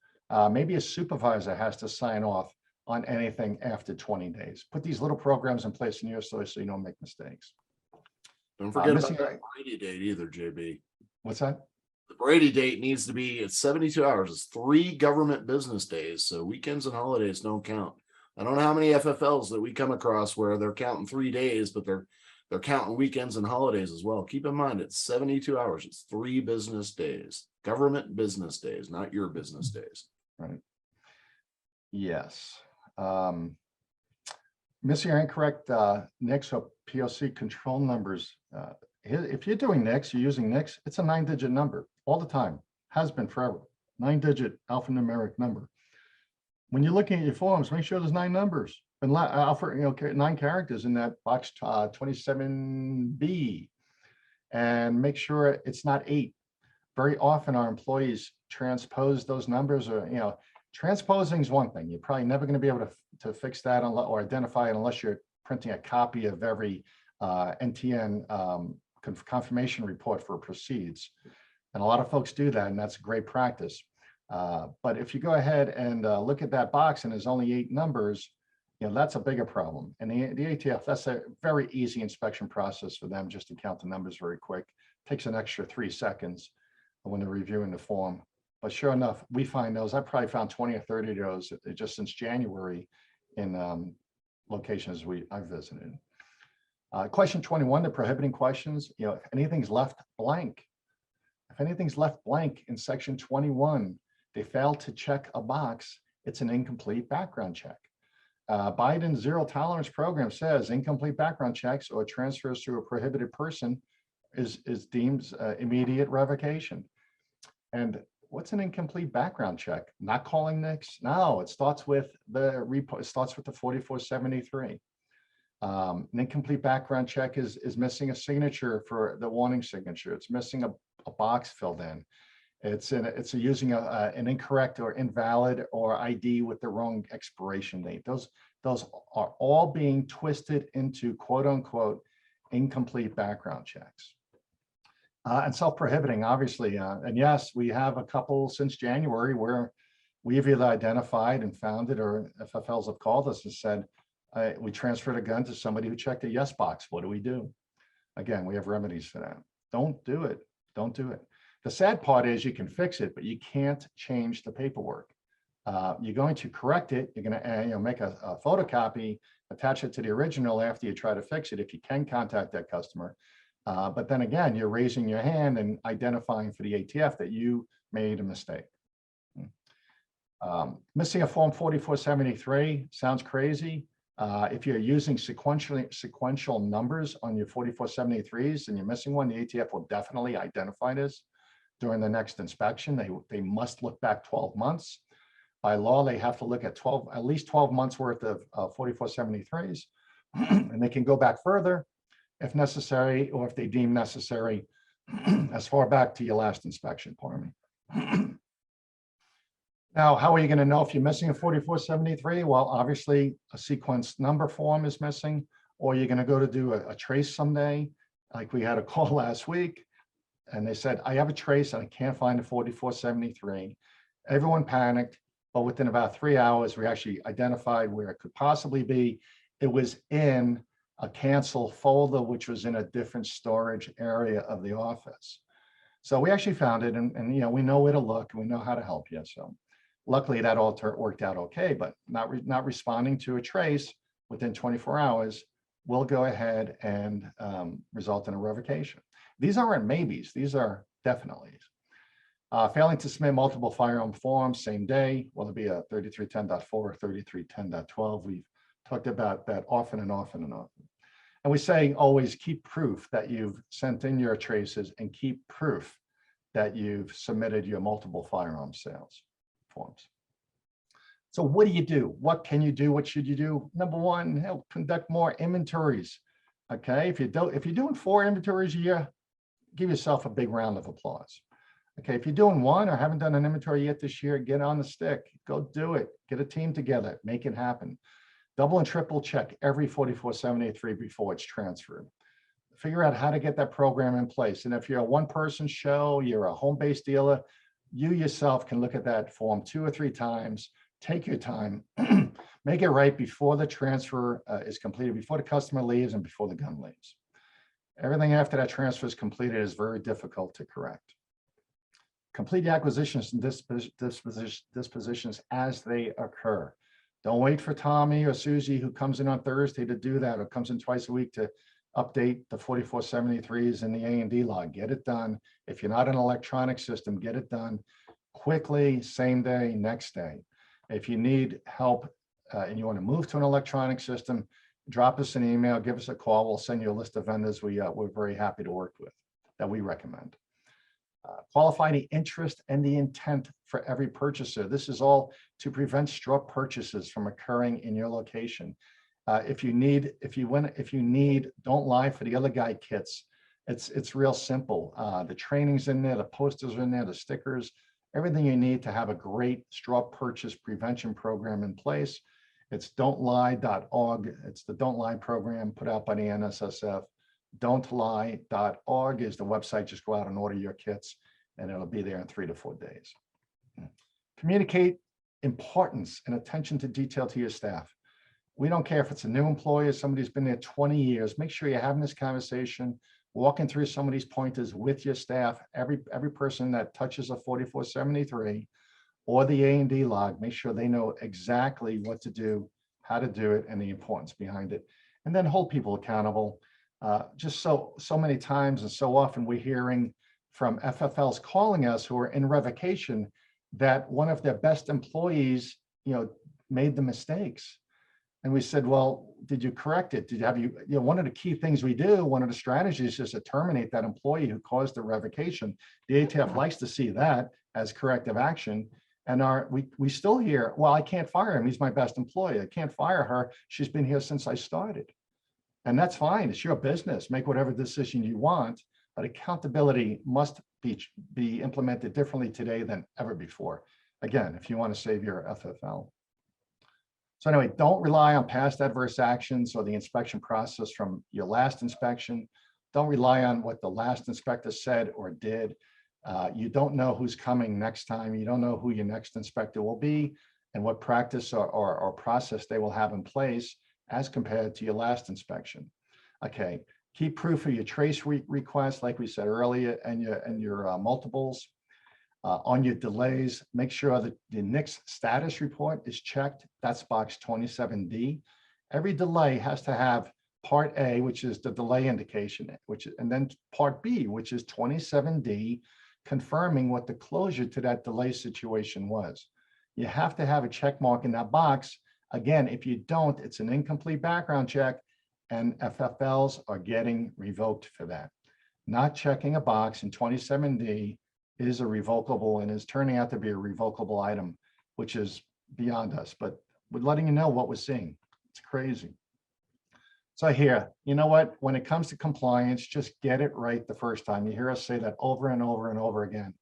Speaker 1: Maybe a supervisor has to sign off on anything after 20 days. Put these little programs in place in your store so you don't make mistakes.
Speaker 2: Don't forget about the Brady date either, JB.
Speaker 1: What's that?
Speaker 2: The Brady date needs to be at 72 hours. It's 3 government business days, so weekends and holidays don't count. I don't know how many FFLs that we come across where they're counting 3 days, but they're counting weekends and holidays as well. Keep in mind, it's 72 hours. It's 3 business days, government business days, not your business days.
Speaker 1: Right. Yes. Missing or incorrect NICS or POC control numbers. If you're doing NICS, you're using NICS, it's a 9-digit number all the time. Has been forever. 9-digit alphanumeric number. When you're looking at your forms, make sure there's 9 numbers and 9 characters in that box 27B, and make sure it's not 8. Very often our employees transpose those numbers, or transposing is one thing. You're probably never going to be able to fix that or identify it unless you're printing a copy of every NTN confirmation report for proceeds. And a lot of folks do that, and that's a great practice. But if you go ahead and look at that box and there's only 8 numbers, that's a bigger problem. And the ATF, that's a very easy inspection process for them, just to count the numbers very quick. Takes an extra 3 seconds when they're reviewing the form. But sure enough, we find those. I probably found 20 or 30 of those just since January in locations I've visited. Question 21, the prohibiting questions. If anything's left blank, in section 21, they failed to check a box, it's an incomplete background check. Biden's zero tolerance program says incomplete background checks or transfers to a prohibited person is deemed immediate revocation. And what's an incomplete background check? Not calling NICS? No, it starts with the 4473. An incomplete background check is missing a signature for the warning signature. It's missing a box filled in. It's using an incorrect or invalid or ID with the wrong expiration date. Those are all being twisted into quote unquote incomplete background checks. And self-prohibiting, obviously. And yes, we have a couple since January where we've either identified and found it, or FFLs have called us and said, we transferred a gun to somebody who checked a yes box. What do we do? Again, we have remedies for that. Don't do it. Don't do it. The sad part is you can fix it, but you can't change the paperwork. You're going to correct it. You're going to make a photocopy, attach it to the original after you try to fix it, if you can contact that customer. But then again, you're raising your hand and identifying for the ATF that you made a mistake. Missing a form 4473 sounds crazy. If you're using sequential numbers on your 4473s and you're missing one, the ATF will definitely identify this during the next inspection. They must look back 12 months. By law, they have to look at at least 12 months worth of 4473s, and they can go back further if necessary, or if they deem necessary, as far back to your last inspection, pardon me. Now, how are you going to know if you're missing a 4473? Well, obviously a sequence number form is missing, or you're going to go to do a trace someday. Like we had a call last week and they said, I have a trace and I can't find the 4473. Everyone panicked, but within about 3 hours, we actually identified where it could possibly be. It was in a cancel folder, which was in a different storage area of the office. So we actually found it, and you know, we know where to look and we know how to help you. So luckily that all worked out okay, but not responding to a trace within 24 hours will go ahead and result in a revocation. These aren't maybes, these are definitely. Failing to submit multiple firearm forms same day, will it be a 3310.4 or 3310.12? We've talked about that often and often and often. And we say always keep proof that you've sent in your traces and keep proof that you've submitted your multiple firearm sales forms. So what do you do? What can you do? What should you do? Number one, help conduct more inventories. Okay, if you're doing 4 inventories a year, give yourself a big round of applause. Okay, if you're doing 1 or haven't done an inventory yet this year, get on the stick, go do it, get a team together, make it happen. Double and triple check every 4473 before it's transferred. Figure out how to get that program in place. And if you're a one-person show, you're a home-based dealer, you yourself can look at that form 2 or 3 times, take your time, make it right before the transfer is completed, before the customer leaves and before the gun leaves. Everything after that transfer is completed is very difficult to correct. Complete the acquisitions and dispositions as they occur. Don't wait for Tommy or Susie who comes in on Thursday to do that, or comes in twice a week to update the 4473s in the A&D log. Get it done. If you're not an electronic system, get it done quickly, same day, next day. If you need help and you want to move to an electronic system, drop us an email, give us a call. We'll send you a list of vendors we're very happy to work with that we recommend. Qualify the interest and the intent for every purchaser. This is all to prevent straw purchases from occurring in your location. If you need, don't lie for the other guy kits. It's real simple. The training's in there, the posters are in there, the stickers, everything you need to have a great straw purchase prevention program in place. It's don'tlie.org. It's the Don't Lie program put out by the NSSF. Don'tlie.org is the website. Just go out and order your kits and it'll be there in 3 to 4 days. Communicate importance and attention to detail to your staff. We don't care if it's a new employee or somebody who's been there 20 years. Make sure you're having this conversation, walking through some of these pointers with your staff. Every person that touches a 4473 or the A&D log, make sure they know exactly what to do, how to do it, and the importance behind it. And then hold people accountable. Just so many times and so often we're hearing from FFLs calling us who are in revocation that one of their best employees, made the mistakes. And we said, well, did you correct it? One of the key things we do, one of the strategies is to terminate that employee who caused the revocation. The ATF likes to see that as corrective action. And we still hear, well, I can't fire him. He's my best employee. I can't fire her. She's been here since I started. And that's fine. It's your business. Make whatever decision you want, but accountability must be implemented differently today than ever before. Again, if you want to save your FFL. So anyway, don't rely on past adverse actions or the inspection process from your last inspection. Don't rely on what the last inspector said or did. You don't know who's coming next time. You don't know who your next inspector will be and what practice or process they will have in place as compared to your last inspection. Okay, keep proof of your trace request, like we said earlier, and your multiples. On your delays, make sure that the NICS status report is checked. That's box 27D. Every delay has to have part A, which is the delay indication, and then part B, which is 27D, confirming what the closure to that delay situation was. You have to have a check mark in that box. Again, if you don't, it's an incomplete background check and FFLs are getting revoked for that. Not checking a box in 27D is a revocable and is turning out to be a revocable item, which is beyond us, but we're letting you know what we're seeing. It's crazy. So here, you know what, when it comes to compliance, just get it right the first time. You hear us say that over and over and over again.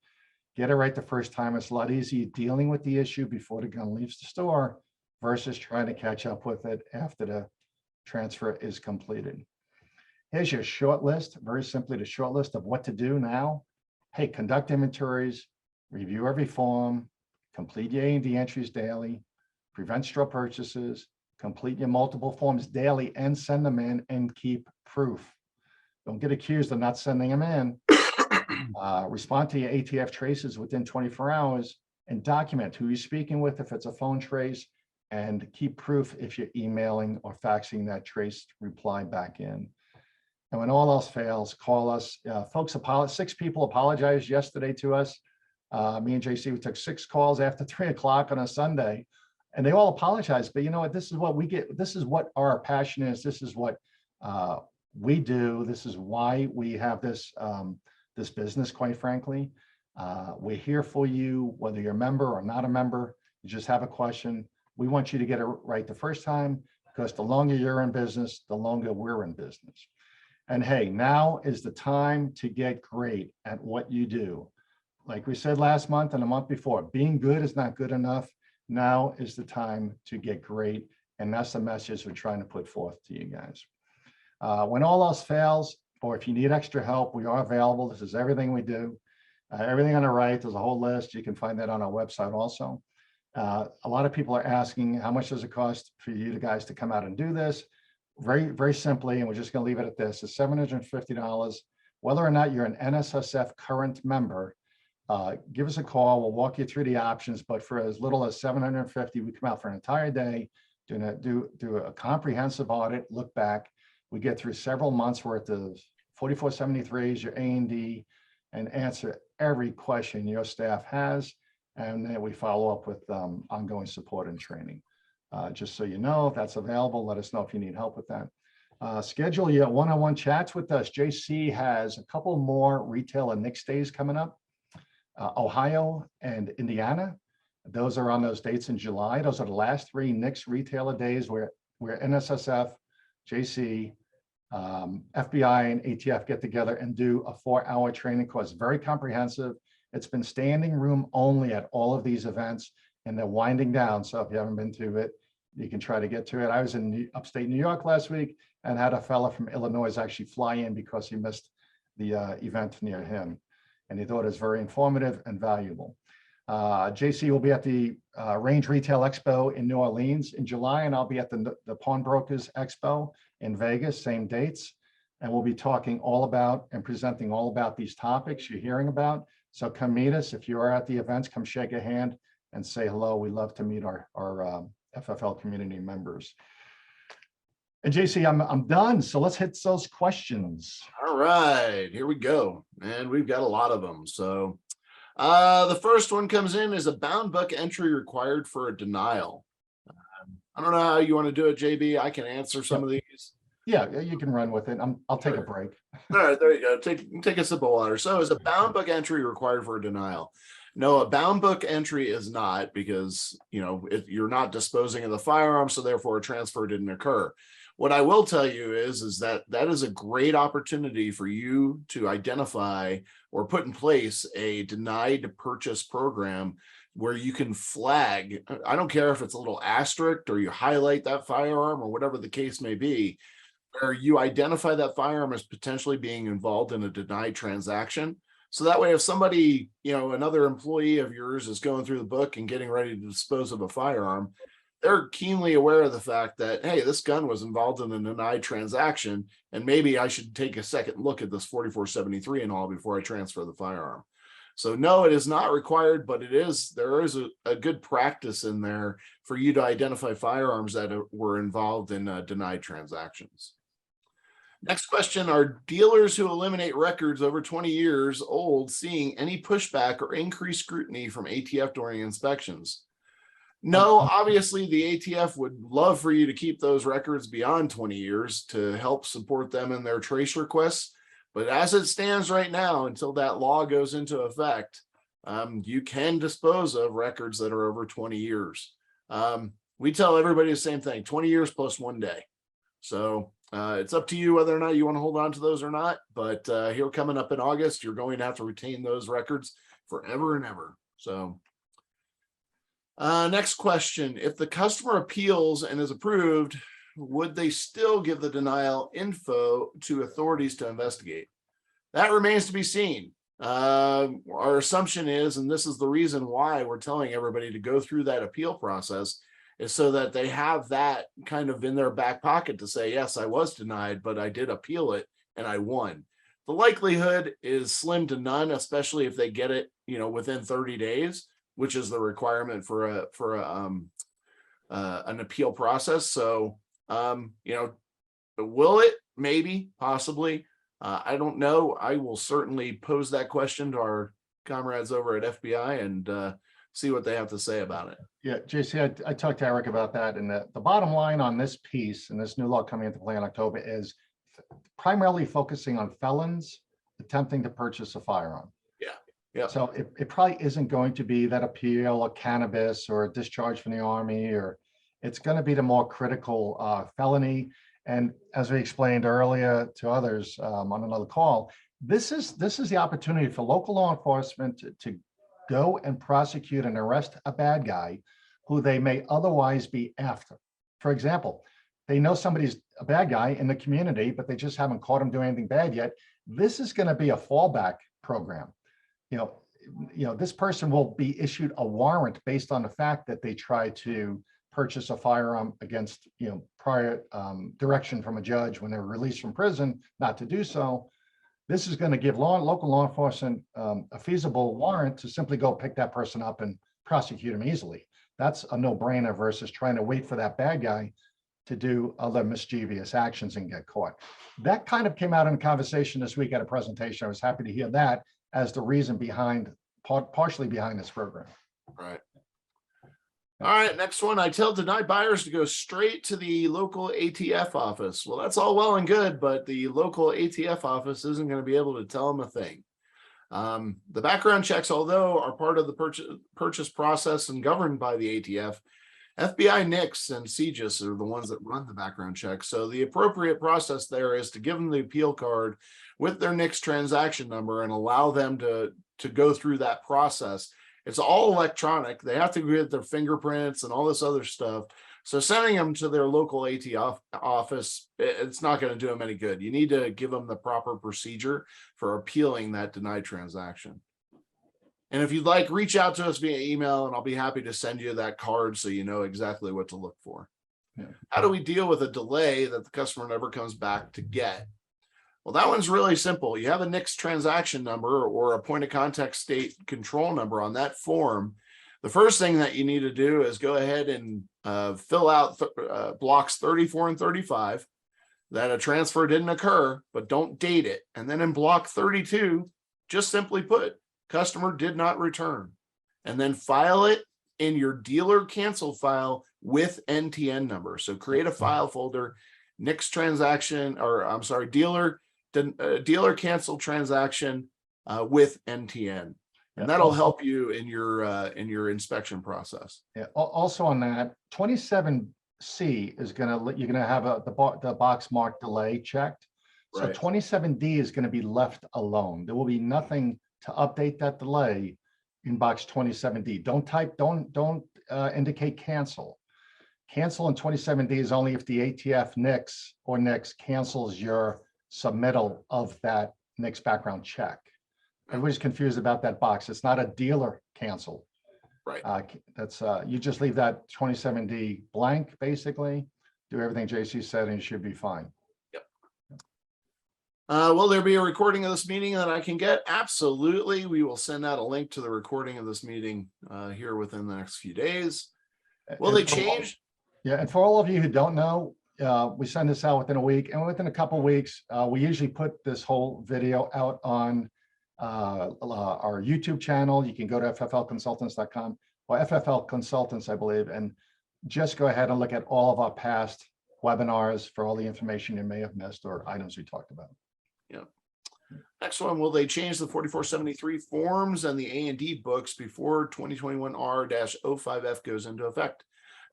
Speaker 1: Get it right the first time. It's a lot easier dealing with the issue before the gun leaves the store versus trying to catch up with it after the transfer is completed. Here's your short list, very simply the short list of what to do now. Hey, conduct inventories, review every form, complete your A&D entries daily, prevent straw purchases, complete your multiple forms daily and send them in, and keep proof. Don't get accused of not sending them in. Respond to your ATF traces within 24 hours and document who you're speaking with if it's a phone trace, and keep proof if you're emailing or faxing that trace reply back in. And when all else fails, call us. Folks, 6 people apologized yesterday to us. Me and JC, we took 6 calls after 3 o'clock on a Sunday, and they all apologized. But you know what? This is what we get. This is what our passion is. This is what we do. This is why we have this this business, quite frankly. We're here for you, whether you're a member or not a member. You just have a question. We want you to get it right the first time, because the longer you're in business, the longer we're in business. And hey, now is the time to get great at what you do. Like we said last month and the month before, being good is not good enough. Now is the time to get great. And that's the message we're trying to put forth to you guys. When all else fails, or if you need extra help, we are available. This is everything we do. Everything on the right, there's a whole list. You can find that on our website also. A lot of people are asking, how much does it cost for you guys to come out and do this? Very, very simply, and we're just going to leave it at this, is $750. Whether or not you're an NSSF current member, give us a call. We'll walk you through the options, but for as little as $750, we come out for an entire day, do a comprehensive audit, look back. We get through several months worth of 4473s, your A&D, and answer every question your staff has. And then we follow up with ongoing support and training. Just so you know, if that's available, let us know if you need help with that. Schedule your one-on-one chats with us. JC has a couple more retail and NICS days coming up. Ohio and Indiana. Those are on those dates in July. Those are the last 3 NICS retailer days where NSSF, JC, FBI, and ATF get together and do a 4-hour training course. Very comprehensive. It's been standing room only at all of these events, and they're winding down. So if you haven't been to it, you can try to get to it. I was in upstate New York last week and had a fella from Illinois actually fly in because he missed the event near him. And he thought it was very informative and valuable. JC will be at the Range Retail Expo in New Orleans in July, and I'll be at the Pawnbrokers Expo in Vegas, same dates. And we'll be talking all about and presenting all about these topics you're hearing about. So come meet us. If you are at the events, come shake a hand and say hello. We love to meet our FFL community members. And JC, I'm done. So let's hit those questions.
Speaker 2: All right, here we go. And we've got a lot of them. So the first one comes in: is a bound book entry required for a denial? I don't know how you want to do it, JB. I can answer some of these.
Speaker 1: Yeah, you can run with it. I'll take a break.
Speaker 2: All right, there you go. Take a sip of water. So is a bound book entry required for a denial? No, a bound book entry is not, because you're not disposing of the firearm, so therefore a transfer didn't occur. What I will tell you is that is a great opportunity for you to identify or put in place a denied purchase program where you can flag. I don't care if it's a little asterisk or you highlight that firearm or whatever the case may be, where you identify that firearm as potentially being involved in a denied transaction. So that way, if somebody, another employee of yours is going through the book and getting ready to dispose of a firearm, they're keenly aware of the fact that, hey, this gun was involved in a denied transaction, and maybe I should take a second look at this 4473 and all before I transfer the firearm. So no, it is not required, but there is a good practice in there for you to identify firearms that were involved in denied transactions. Next question: are dealers who eliminate records over 20 years old seeing any pushback or increased scrutiny from ATF during inspections? No, obviously the ATF would love for you to keep those records beyond 20 years to help support them in their trace requests. But as it stands right now, until that law goes into effect, you can dispose of records that are over 20 years. We tell everybody the same thing: 20 years plus 1 day. So It's up to you whether or not you want to hold on to those or not. But here coming up in August, you're going to have to retain those records forever and ever. So next question. If the customer appeals and is approved, would they still give the denial info to authorities to investigate? That remains to be seen. Our assumption is, and this is the reason why we're telling everybody to go through that appeal process, is so that they have that kind of in their back pocket to say, yes, I was denied, but I did appeal it and I won. The likelihood is slim to none, especially if they get it, within 30 days, which is the requirement for an appeal process. So, will it? Maybe, possibly. I don't know. I will certainly pose that question to our comrades over at FBI and see what they have to say about it.
Speaker 1: Yeah, JC, I talked to Eric about that, and the bottom line on this piece and this new law coming into play in October is primarily focusing on felons attempting to purchase a firearm.
Speaker 2: Yeah.
Speaker 1: So it probably isn't going to be that appeal or cannabis or a discharge from the Army, or it's going to be the more critical felony. And as we explained earlier to others on another call, this is the opportunity for local law enforcement to go and prosecute and arrest a bad guy who they may otherwise be after. For example, they know somebody's a bad guy in the community, but they just haven't caught him doing anything bad yet. This is going to be a fallback program. This person will be issued a warrant based on the fact that they tried to purchase a firearm against prior direction from a judge when they were released from prison not to do so. This is going to give local law enforcement a feasible warrant to simply go pick that person up and prosecute him easily. That's a no-brainer versus trying to wait for that bad guy to do other mischievous actions and get caught. That kind of came out in a conversation this week at a presentation. I was happy to hear that as the reason behind, partially behind this program.
Speaker 2: Right. All right, next one. I tell denied buyers to go straight to the local ATF office. Well, that's all well and good, but the local ATF office isn't going to be able to tell them a thing. The background checks, although are part of the purchase process and governed by the ATF, FBI, NICS, and CJIS are the ones that run the background check. So the appropriate process there is to give them the appeal card with their NICS transaction number and allow them to go through that process. It's all electronic. They have to get their fingerprints and all this other stuff. So sending them to their local ATF office, it's not going to do them any good. You need to give them the proper procedure for appealing that denied transaction. And if you'd like, reach out to us via email and I'll be happy to send you that card so you know exactly what to look for.
Speaker 1: Yeah.
Speaker 2: How do we deal with a delay that the customer never comes back to get? Well, that one's really simple. You have a NICS transaction number or a point of contact state control number on that form. The first thing that you need to do is go ahead and fill out blocks 34 and 35 that a transfer didn't occur, but don't date it. And then in block 32, just simply put, customer did not return. And then file it in your dealer cancel file with NTN number. So create a file folder, NICS transaction, or I'm sorry, dealer cancel transaction with NTN, and that'll help you in your inspection process.
Speaker 1: Yeah. Also on that, 27C is going to you're going to have the box marked delay checked. So
Speaker 2: Right.
Speaker 1: 27D is going to be left alone. There will be nothing to update that delay in box 27D. Don't indicate cancel. Cancel in 27D is only if the ATF NICS or NICS cancels your submittal of that NICS background check. Everybody's confused about that box. It's not a dealer cancel.
Speaker 2: Right.
Speaker 1: That's you just leave that 27D blank, basically. Do everything JC said and you should be fine.
Speaker 2: Yep. Will there be a recording of this meeting that I can get? Absolutely. We will send out a link to the recording of this meeting here within the next few days. Will they change?
Speaker 1: Yeah, and for all of you who don't know, we send this out within a week, and within a couple of weeks, we usually put this whole video out on our YouTube channel. You can go to fflconsultants.com or FFL Consultants, I believe, and just go ahead and look at all of our past webinars for all the information you may have missed or items we talked about.
Speaker 2: Yeah. Next one, will they change the 4473 forms and the A&D books before 2021 R-05F goes into effect?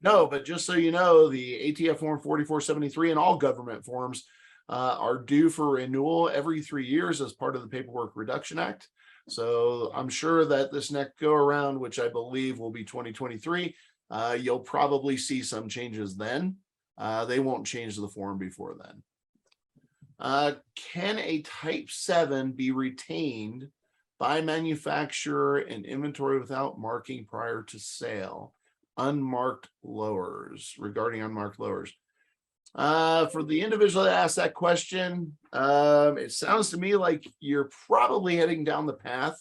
Speaker 2: No, but just so you know, the ATF form 4473 and all government forms are due for renewal every 3 years as part of the Paperwork Reduction Act. So I'm sure that this next go around, which I believe will be 2023, you'll probably see some changes then. They won't change the form before then. Can a type 7 be retained by manufacturer and inventory without marking prior to sale? Unmarked lowers, regarding unmarked lowers. For the individual that asked that question, it sounds to me like you're probably heading down the path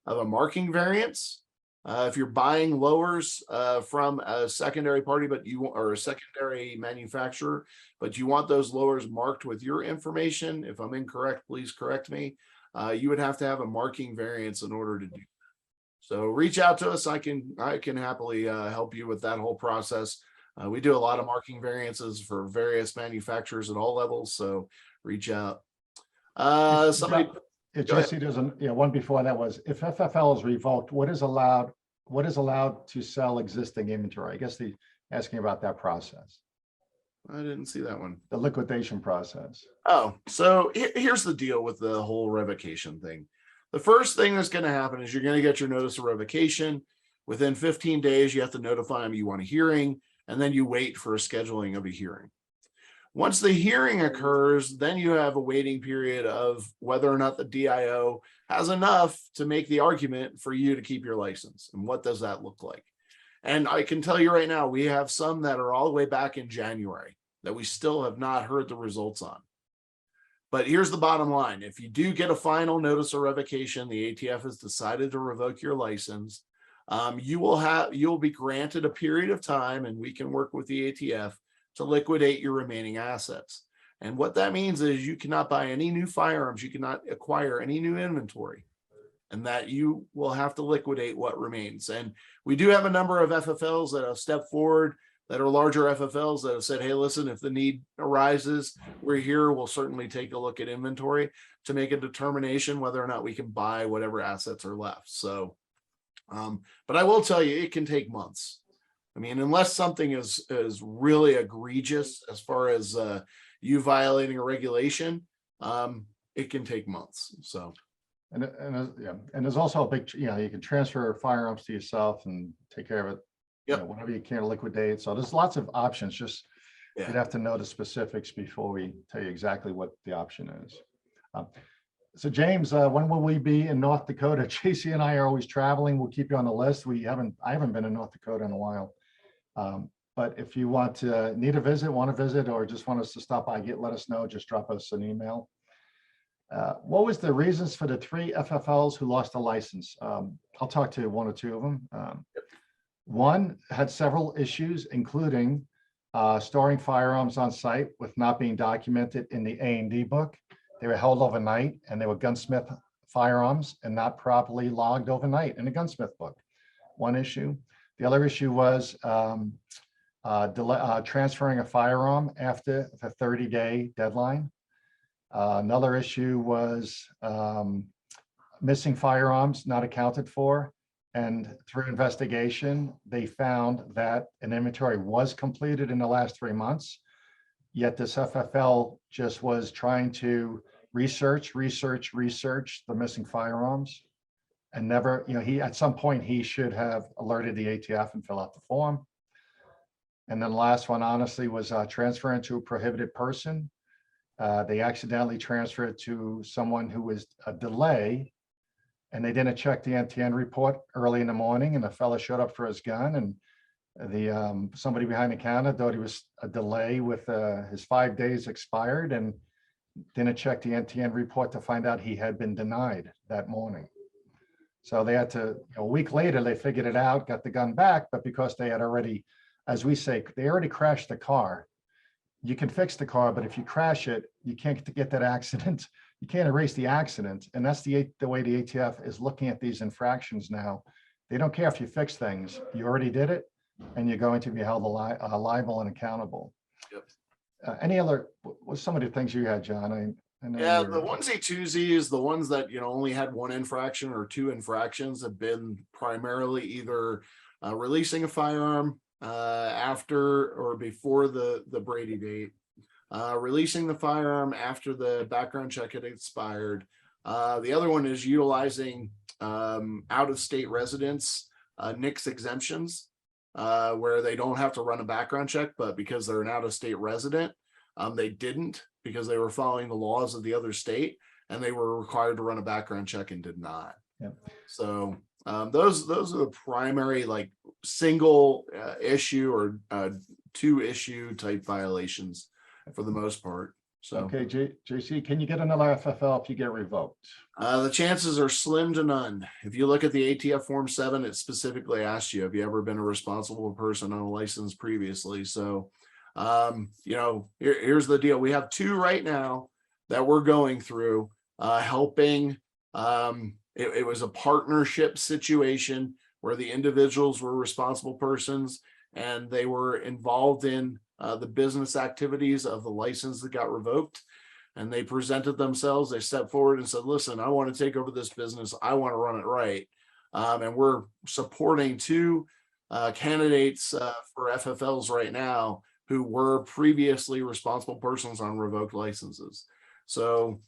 Speaker 2: of a marking variance. If you're buying lowers from a secondary party, but you want, or a secondary manufacturer, but you want those lowers marked with your information, if I'm incorrect, please correct me. You would have to have a marking variance in order to do that. So reach out to us. I can happily help you with that whole process. We do a lot of marking variances for various manufacturers at all levels. So reach out. Somebody.
Speaker 1: Jesse, there's one before that was, if FFL is revoked, what is allowed to sell existing inventory? I guess the asking about that process.
Speaker 2: I didn't see that one.
Speaker 1: The liquidation process.
Speaker 2: Oh, so here's the deal with the whole revocation thing. The first thing that's going to happen is you're going to get your notice of revocation. Within 15 days, you have to notify them you want a hearing, and then you wait for a scheduling of a hearing. Once the hearing occurs, then you have a waiting period of whether or not the DIO has enough to make the argument for you to keep your license. And what does that look like? And I can tell you right now, we have some that are all the way back in January that we still have not heard the results on. But here's the bottom line. If you do get a final notice of revocation, the ATF has decided to revoke your license, you'll be granted a period of time, and we can work with the ATF to liquidate your remaining assets. And what that means is you cannot buy any new firearms, you cannot acquire any new inventory, and that you will have to liquidate what remains. And we do have a number of FFLs that have stepped forward, that are larger FFLs, that have said, hey, listen, if the need arises, we're here. We'll certainly take a look at inventory to make a determination whether or not we can buy whatever assets are left. So, but I will tell you, it can take months. I mean, unless something is really egregious as far as you violating a regulation, it can take months. So,
Speaker 1: and there's also a big, you can transfer firearms to yourself and take care of it.
Speaker 2: Yep.
Speaker 1: Whenever you can liquidate. So there's lots of options. Just
Speaker 2: yeah.
Speaker 1: You'd have to know the specifics before we tell you exactly what the option is. So James, when will we be in North Dakota? JC and I are always traveling. We'll keep you on the list. I haven't been in North Dakota in a while. But if you want to want to visit, or just want us to stop by, let us know. Just drop us an email. What was the reasons for the 3 FFLs who lost a license? I'll talk to 1 or 2 of them. One had several issues, including storing firearms on site with not being documented in the A&D book. They were held overnight, and they were gunsmith firearms and not properly logged overnight in the gunsmith book. One issue. The other issue was transferring a firearm after the 30-day deadline. Another issue was missing firearms not accounted for. And through investigation, they found that an inventory was completed in the last 3 months. Yet this FFL just was trying to research the missing firearms, and never, at some point he should have alerted the ATF and fill out the form. And then the last one, honestly, was transferring to a prohibited person. They accidentally transferred to someone who was a delay, and they didn't check the NTN report early in the morning, and the fella showed up for his gun, and the somebody behind the counter thought he was a delay with his 5 days expired, and didn't check the NTN report to find out he had been denied that morning. So they had to, a week later, they figured it out, got the gun back, but because they had already, as we say, they already crashed the car. You can fix the car, but if you crash it, you can't get that accident. You can't erase the accident. And that's the way the ATF is looking at these infractions now. They don't care if you fix things. You already did it, and you're going to be held liable and accountable.
Speaker 2: Yep.
Speaker 1: Any other, what's some of the things you had, John? I know
Speaker 2: Yeah, the onesie twosies, the ones that only had 1 infraction or 2 infractions, have been primarily either releasing a firearm, after or before the Brady date, releasing the firearm after the background check had expired. The other one is utilizing out-of-state residents, NICS exemptions, where they don't have to run a background check, but because they're an out-of-state resident, they didn't, because they were following the laws of the other state, and they were required to run a background check and did not.
Speaker 1: Yep.
Speaker 2: So those are the primary, like, single issue or 2-issue type violations for the most part. So
Speaker 1: Okay, JC, can you get another FFL if you get revoked?
Speaker 2: the chances are slim to none. If you look at the ATF Form 7, it specifically asks you, have you ever been a responsible person on a license previously? So, you know, here's the deal. We have 2 right now that we're going through, helping. It was a partnership situation where the individuals were responsible persons and they were involved in the business activities of the license that got revoked. And they presented themselves, they stepped forward and said, listen, I want to take over this business. I want to run it right. And we're supporting 2 candidates for FFLs right now who were previously responsible persons on revoked licenses. So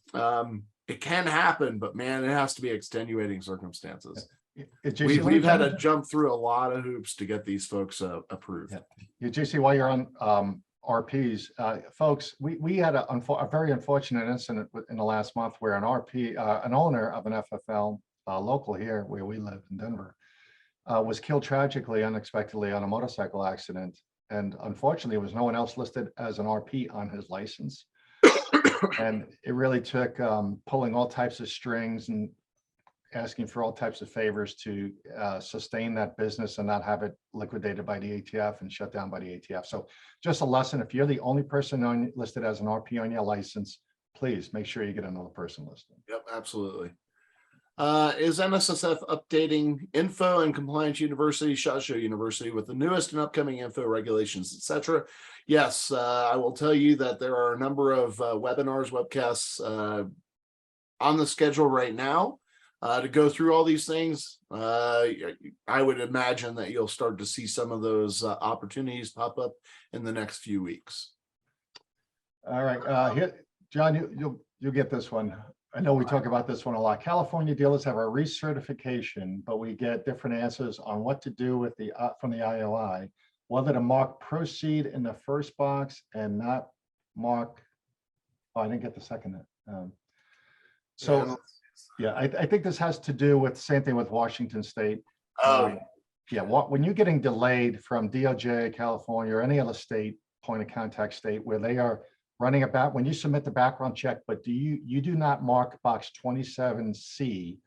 Speaker 2: it can happen, but man, it has to be extenuating circumstances. We've had to jump through a lot of hoops to get these folks approved.
Speaker 1: Yeah, JC, while you're on RPs, folks, we had a very unfortunate incident in the last month where an RP, an owner of an FFL local here where we live in Denver, was killed tragically, unexpectedly on a motorcycle accident. And unfortunately, there was no one else listed as an RP on his license. And it really took pulling all types of strings and asking for all types of favors to sustain that business and not have it liquidated by the ATF and shut down by the ATF. So just a lesson, if you're the only person listed as an RP on your license, please make sure you get another person listed.
Speaker 2: Yep, absolutely. Is NSSF updating Info and Compliance University, SHOT Show University with the newest and upcoming info, regulations, etc.? Yes, I will tell you that there are a number of webinars, webcasts on the schedule right now to go through all these things. I would imagine that you'll start to see some of those opportunities pop up in the next few weeks.
Speaker 1: All right, here, John, you'll get this one. I know we talk about this one a lot. California dealers have a recertification, but we get different answers on what to do with the from the IOI, whether to mark proceed in the first box and not mark. Oh, I didn't get the second. Yeah, I think this has to do with same thing with Washington State. Yeah, when you're getting delayed from DOJ, California, or any other state point of contact state where they are running about when you submit the background check, but you do not mark box 27C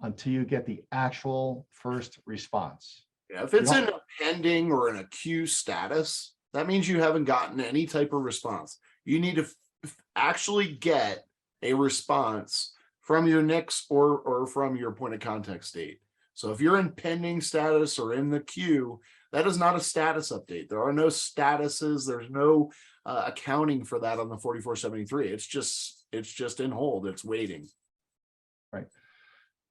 Speaker 1: until you get the actual first response.
Speaker 2: Yeah, if it's in a pending or in a queue status, that means you haven't gotten any type of response. You need to actually get a response from your NICS or from your point of contact state. So if you're in pending status or in the queue, that is not a status update. There are no statuses. There's no accounting for that on the 4473. It's just in hold. It's waiting.
Speaker 1: Right.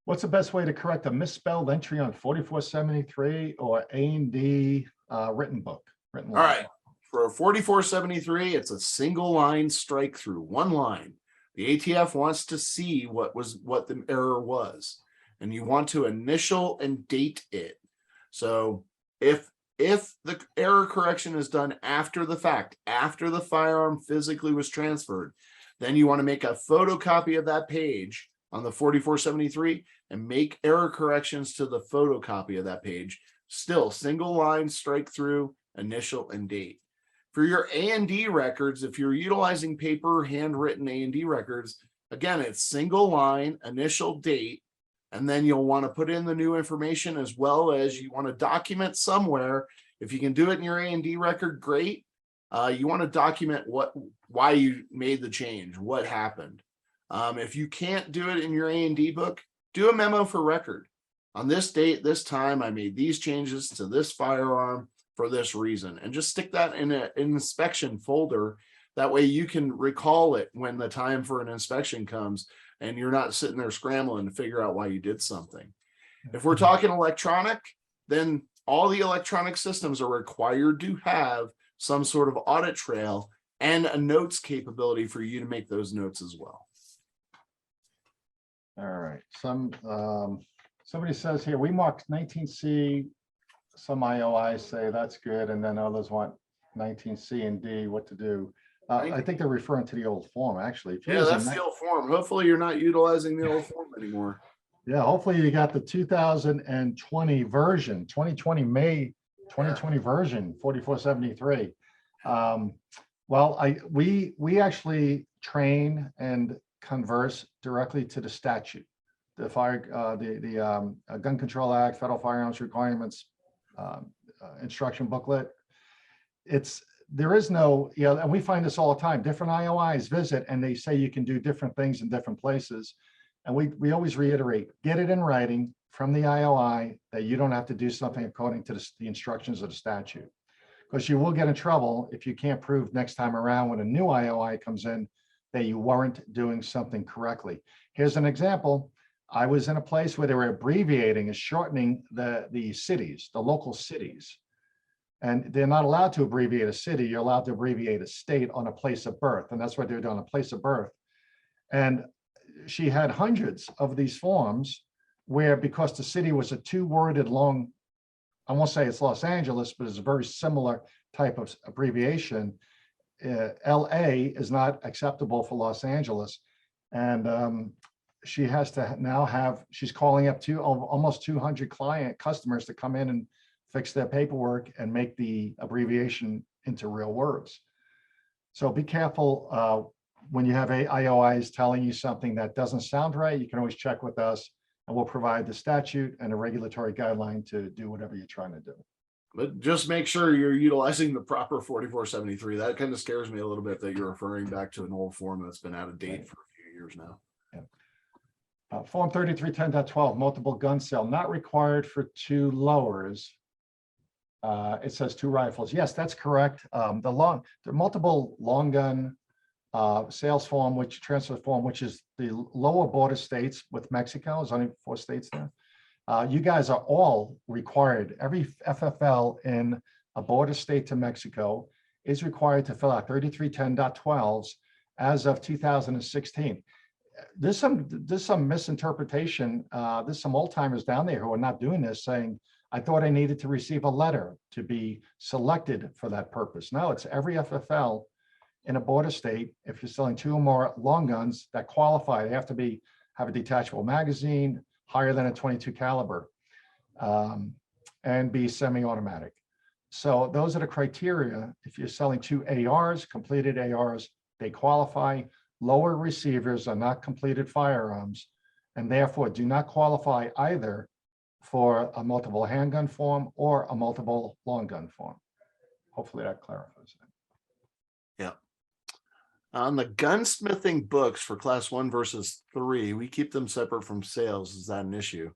Speaker 1: What's the best way to correct a misspelled entry on 4473 or A&D written book? All
Speaker 2: right. For a 4473, it's a single line strike through, one line. The ATF wants to see what the error was, and you want to initial and date it. So if the error correction is done after the fact, after the firearm physically was transferred, then you want to make a photocopy of that page on the 4473 and make error corrections to the photocopy of that page. Still single line strike through, initial and date. For your A&D records, if you're utilizing paper handwritten A&D records, again, it's single line, initial, date, and then you'll want to put in the new information, as well as you want to document somewhere. If you can do it in your A&D record, great. You want to document why you made the change, what happened. If you can't do it in your A&D book, do a memo for record. On this date, this time, I made these changes to this firearm for this reason, and just stick that in an inspection folder. That way you can recall it when the time for an inspection comes, and you're not sitting there scrambling to figure out why you did something. If we're talking electronic, then all the electronic systems are required to have some sort of audit trail and a notes capability for you to make those notes as well.
Speaker 1: All right, somebody says here, we marked 19C, some IOIs say that's good, and then others want 19C and D, what to do. I think they're referring to the old form, actually. If you're
Speaker 2: Yeah,
Speaker 1: using
Speaker 2: that's the old form. Hopefully you're not utilizing the old form anymore.
Speaker 1: Yeah, hopefully you got the 2020 version, 2020 May 2020 version 4473. Well, we actually train and converse directly to the statute, the Gun Control Act, Federal Firearms Requirements instruction booklet. There is no, and we find this all the time. Different IOIs visit and they say you can do different things in different places. And we always reiterate, get it in writing from the IOI that you don't have to do something according to the instructions of the statute. Because you will get in trouble if you can't prove next time around when a new IOI comes in that you weren't doing something correctly. Here's an example. I was in a place where they were abbreviating and shortening the cities, the local cities. And they're not allowed to abbreviate a city. You're allowed to abbreviate a state on a place of birth. And that's what they're doing, a place of birth. And she had hundreds of these forms where, because the city was a two-worded long, I won't say it's Los Angeles, but it's a very similar type of abbreviation. LA is not acceptable for Los Angeles. And she has to now she's calling up to almost 200 customers to come in and fix their paperwork and make the abbreviation into real words. So be careful when you have IOIs telling you something that doesn't sound right. You can always check with us and we'll provide the statute and a regulatory guideline to do whatever you're trying to do. But
Speaker 2: just make sure you're utilizing the proper 4473. That kind of scares me a little bit that you're referring back to an old form that's been out of date for a few years now.
Speaker 1: Yeah. Form 3310.12, multiple gun sale, not required for 2 lowers. It says 2 rifles. Yes, that's correct. The multiple long gun sales form, transfer form, which is the lower border states with Mexico, there's only 4 states there. You guys are all required. Every FFL in a border state to Mexico is required to fill out 3310.12s as of 2016. There's some misinterpretation. There's some old timers down there who are not doing this, saying, I thought I needed to receive a letter to be selected for that purpose. No, it's every FFL in a border state. If you're selling 2 or more long guns that qualify, they have to have a detachable magazine, higher than a 22 caliber, and be semi-automatic. So those are the criteria. If you're selling 2 ARs, completed ARs, they qualify. Lower receivers are not completed firearms, and therefore do not qualify either for a multiple handgun form or a multiple long gun form. Hopefully that clarifies that.
Speaker 2: Yeah. On the gunsmithing books for class 1 versus 3, we keep them separate from sales. Is that an issue?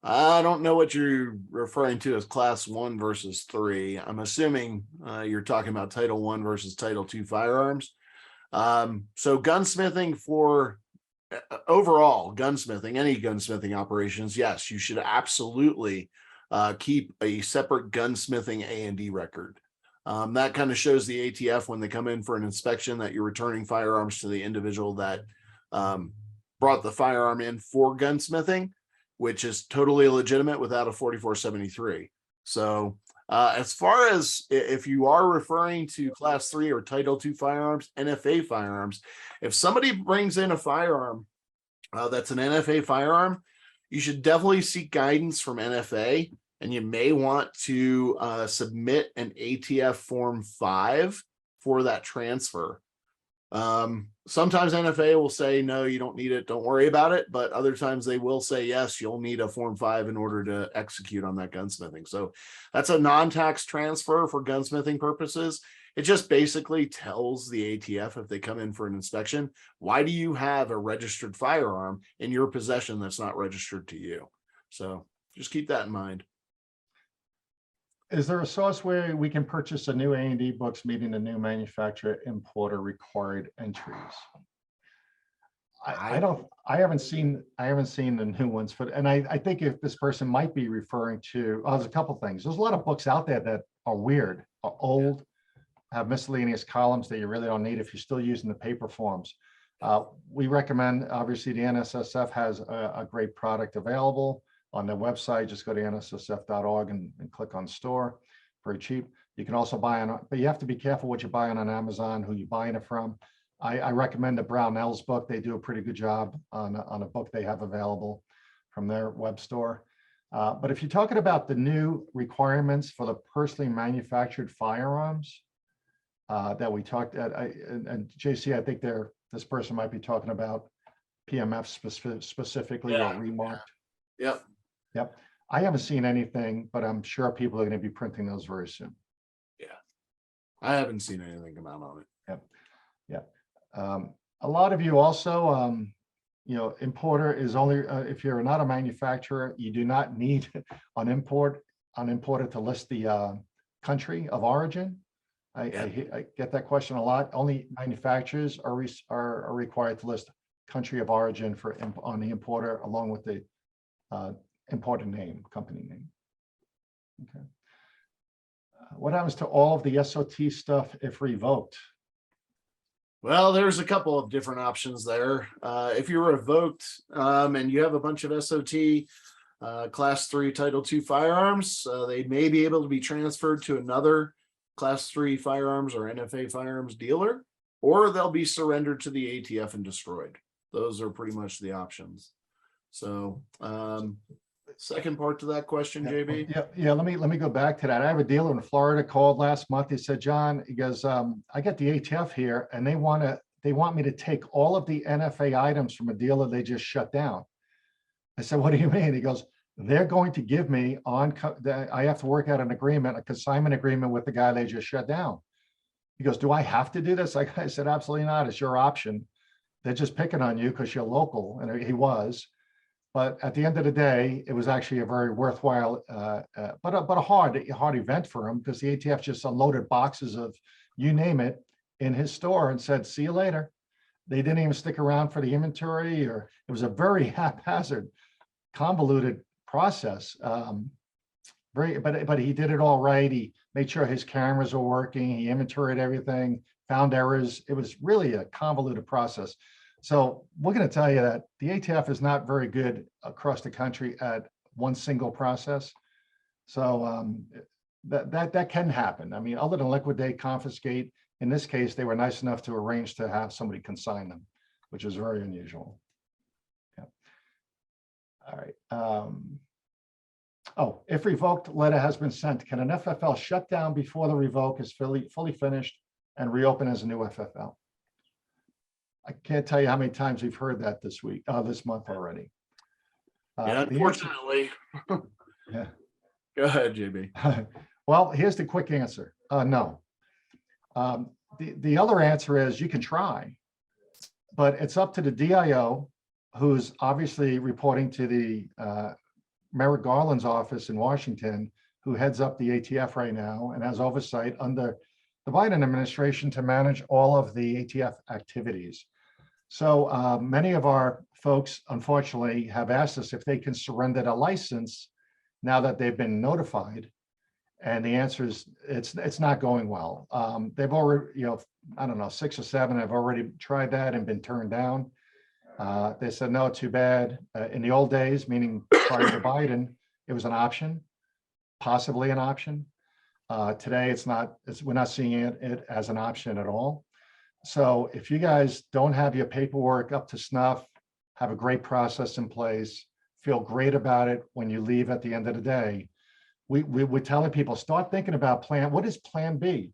Speaker 2: I don't know what you're referring to as class 1 versus 3. I'm assuming you're talking about Title 1 versus Title 2 firearms. So gunsmithing for overall gunsmithing, any gunsmithing operations, yes, you should absolutely keep a separate gunsmithing A&D record. That kind of shows the ATF when they come in for an inspection that you're returning firearms to the individual that brought the firearm in for gunsmithing, which is totally legitimate without a 4473. So as far as if you are referring to class 3 or Title 2 firearms, NFA firearms, if somebody brings in a firearm that's an NFA firearm, you should definitely seek guidance from NFA, and you may want to submit an ATF Form 5 for that transfer. Sometimes NFA will say, no, you don't need it, don't worry about it. But other times they will say, yes, you'll need a Form 5 in order to execute on that gunsmithing. So that's a non-tax transfer for gunsmithing purposes. It just basically tells the ATF, if they come in for an inspection, why do you have a registered firearm in your possession that's not registered to you? So just keep that in mind.
Speaker 1: Is there a source where we can purchase a new A&D books meeting the new manufacturer importer required entries? I haven't seen the new ones, but, and I think if this person might be referring to, there's a couple things. There's a lot of books out there that are weird, are old, have miscellaneous columns that you really don't need if you're still using the paper forms. We recommend, obviously, the NSSF has a great product available on their website. Just go to nssf.org and click on store, very cheap. You can also buy on, but you have to be careful what you're buying on Amazon, who you're buying it from. I recommend the Brownell's book. They do a pretty good job on a book they have available from their web store. But if you're talking about the new requirements for the personally manufactured firearms that we talked at, and JC, I think this person might be talking about PMF specifically, or remarked.
Speaker 2: Yep.
Speaker 1: Yep. I haven't seen anything, but I'm sure people are going to be printing those very soon.
Speaker 2: Yeah. I haven't seen anything come out on it.
Speaker 1: Yep. Yep. A lot of you also, importer is only, if you're not a manufacturer, you do not need on importer to list the country of origin. I get that question a lot. Only manufacturers are required to list country of origin on the importer, along with the importer name, company name. Okay. What happens to all of the SOT stuff if revoked?
Speaker 2: Well, there's a couple of different options there. If you're revoked and you have a bunch of SOT class 3 Title 2 firearms, they may be able to be transferred to another class 3 firearms or NFA firearms dealer, or they'll be surrendered to the ATF and destroyed. Those are pretty much the options. So second part to that question, JB.
Speaker 1: Yeah. Let me go back to that. I have a dealer in Florida called last month. He said, John, he goes, I got the ATF here, and they want me to take all of the NFA items from a dealer they just shut down. I said, what do you mean? He goes, they're going to give me I have to work out an agreement, a consignment agreement with the guy they just shut down. He goes, do I have to do this? I said, absolutely not. It's your option. They're just picking on you because you're local. And he was. But at the end of the day, it was actually a very worthwhile, but a hard event for him, because the ATF just unloaded boxes of you name it in his store and said, see you later. They didn't even stick around for the inventory, or it was a very haphazard, convoluted process. But he did it all right. He made sure his cameras were working. He inventoried everything, found errors. It was really a convoluted process. So we're going to tell you that the ATF is not very good across the country at one single process. So that can happen. I mean, other than liquidate, confiscate, in this case, they were nice enough to arrange to have somebody consign them, which is very unusual. Yeah. All right. If revoked letter has been sent, can an FFL shut down before the revoke is fully finished and reopen as a new FFL? I can't tell you how many times we've heard that this month already.
Speaker 2: Yeah, unfortunately.
Speaker 1: Yeah.
Speaker 2: Go ahead, JB.
Speaker 1: Well, here's the quick answer. No. The other answer is you can try, but it's up to the DIO, who's obviously reporting to the Merrick Garland's office in Washington, who heads up the ATF right now and has oversight under the Biden administration to manage all of the ATF activities. So many of our folks, unfortunately, have asked us if they can surrender a license now that they've been notified. And the answer is it's not going well. They've already, I don't know, 6 or 7 have already tried that and been turned down. They said, no, too bad. In the old days, meaning prior to Biden, it was an option, possibly an option. Today, it's not. We're not seeing it as an option at all. So if you guys don't have your paperwork up to snuff, have a great process in place, feel great about it when you leave at the end of the day, we're telling people, start thinking about what is plan B?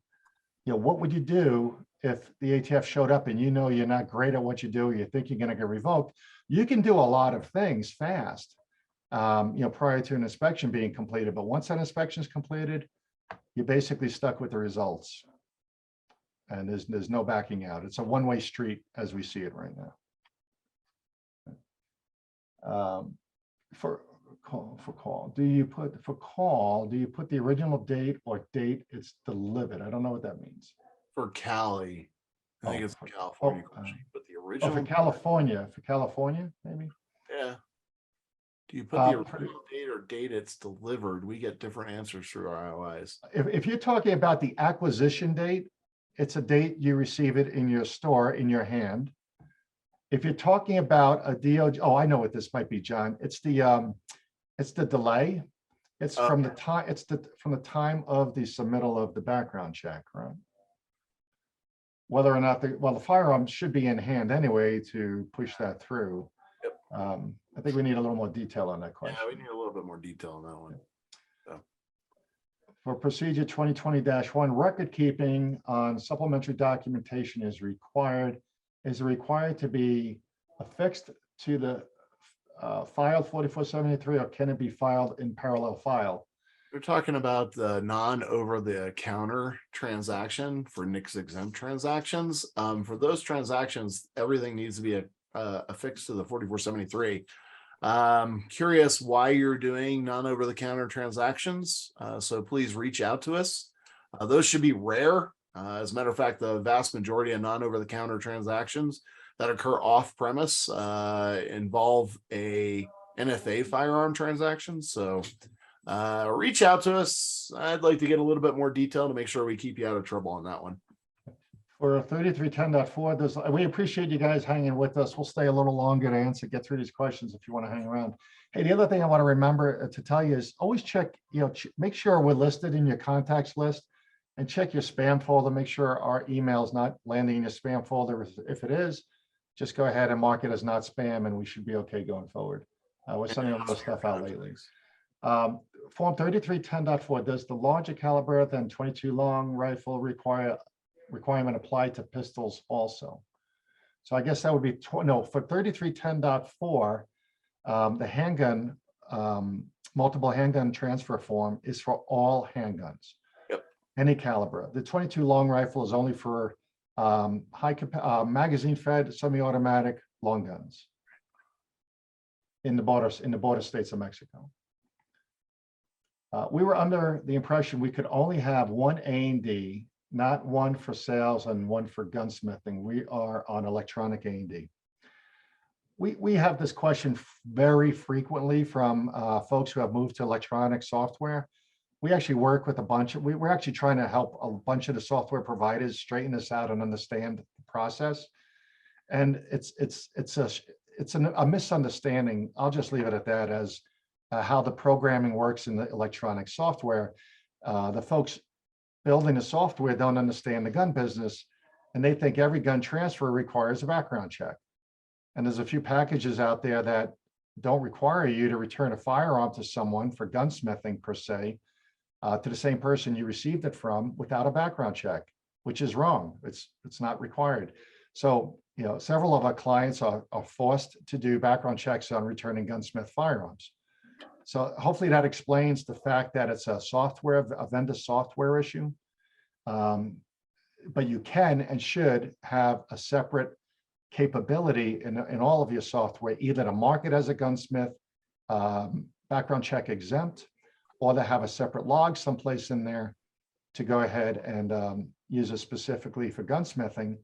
Speaker 1: What would you do if the ATF showed up and you're not great at what you do, you think you're going to get revoked? You can do a lot of things fast, prior to an inspection being completed. But once that inspection is completed, you're basically stuck with the results. And there's no backing out. It's a one-way street as we see it right now. For call, do you put the original date or date it's delivered? I don't know what that means.
Speaker 2: For Cali, I think it's a California question, but the
Speaker 1: Oh, for California, maybe?
Speaker 2: Yeah. Do you put the
Speaker 1: Pretty-
Speaker 2: original date or date it's delivered? We get different answers through our IOIs.
Speaker 1: If you're talking about the acquisition date, it's a date you receive it in your store, in your hand. If you're talking about a DOJ, oh, I know what this might be, John. It's the delay. It's from the time, from the time of the submittal of the background check, right? Whether or not the firearm should be in hand anyway to push that through.
Speaker 2: Yep.
Speaker 1: I think we need a little more detail on that question.
Speaker 2: Yeah, we need a little bit more detail on that one.
Speaker 1: For procedure 2020-1, record keeping on supplementary documentation is required. Is it required to be affixed to the file 4473, or can it be filed in parallel file?
Speaker 2: We're talking about the non-over-the-counter transaction for NICS exempt transactions. For those transactions, everything needs to be affixed to the 4473. Curious why you're doing non-over-the-counter transactions. So please reach out to us. Those should be rare. As a matter of fact, the vast majority of non-over-the-counter transactions that occur off-premise involve a NFA firearm transaction. So reach out to us. I'd like to get a little bit more detail to make sure we keep you out of trouble on that one.
Speaker 1: For 3310.4, we appreciate you guys hanging with us. We'll stay a little longer to get through these questions if you want to hang around. Hey, the other thing I want to remember to tell you is always check, make sure we're listed in your contacts list, and check your spam folder. Make sure our email is not landing in your spam folder. If it is, just go ahead and mark it as not spam, and we should be okay going forward. We're sending a lot of stuff out lately. Form 3310.4, does the larger caliber than 22 long rifle requirement apply to pistols also? So I guess that would be no, for 3310.4, the handgun, multiple handgun transfer form is for all handguns.
Speaker 2: Yep.
Speaker 1: Any caliber. The 22 long rifle is only for magazine fed semi-automatic long guns in the border states of Mexico. We were under the impression we could only have one A&D, not one for sales and one for gunsmithing. We are on electronic A&D. We have this question very frequently from folks who have moved to electronic software. We actually work with a bunch of, we're actually trying to help a bunch of the software providers straighten this out and understand the process. And it's a misunderstanding. I'll just leave it at that, as how the programming works in the electronic software. The folks building the software don't understand the gun business, and they think every gun transfer requires a background check. And there's a few packages out there that don't require you to return a firearm to someone for gunsmithing per se, to the same person you received it from without a background check, which is wrong. It's not required. So, several of our clients are forced to do background checks on returning gunsmith firearms. So hopefully that explains the fact that it's a vendor software issue. But you can and should have a separate capability in all of your software, either to mark it as a gunsmith, background check exempt, or to have a separate log someplace in there to go ahead and use it specifically for gunsmithing.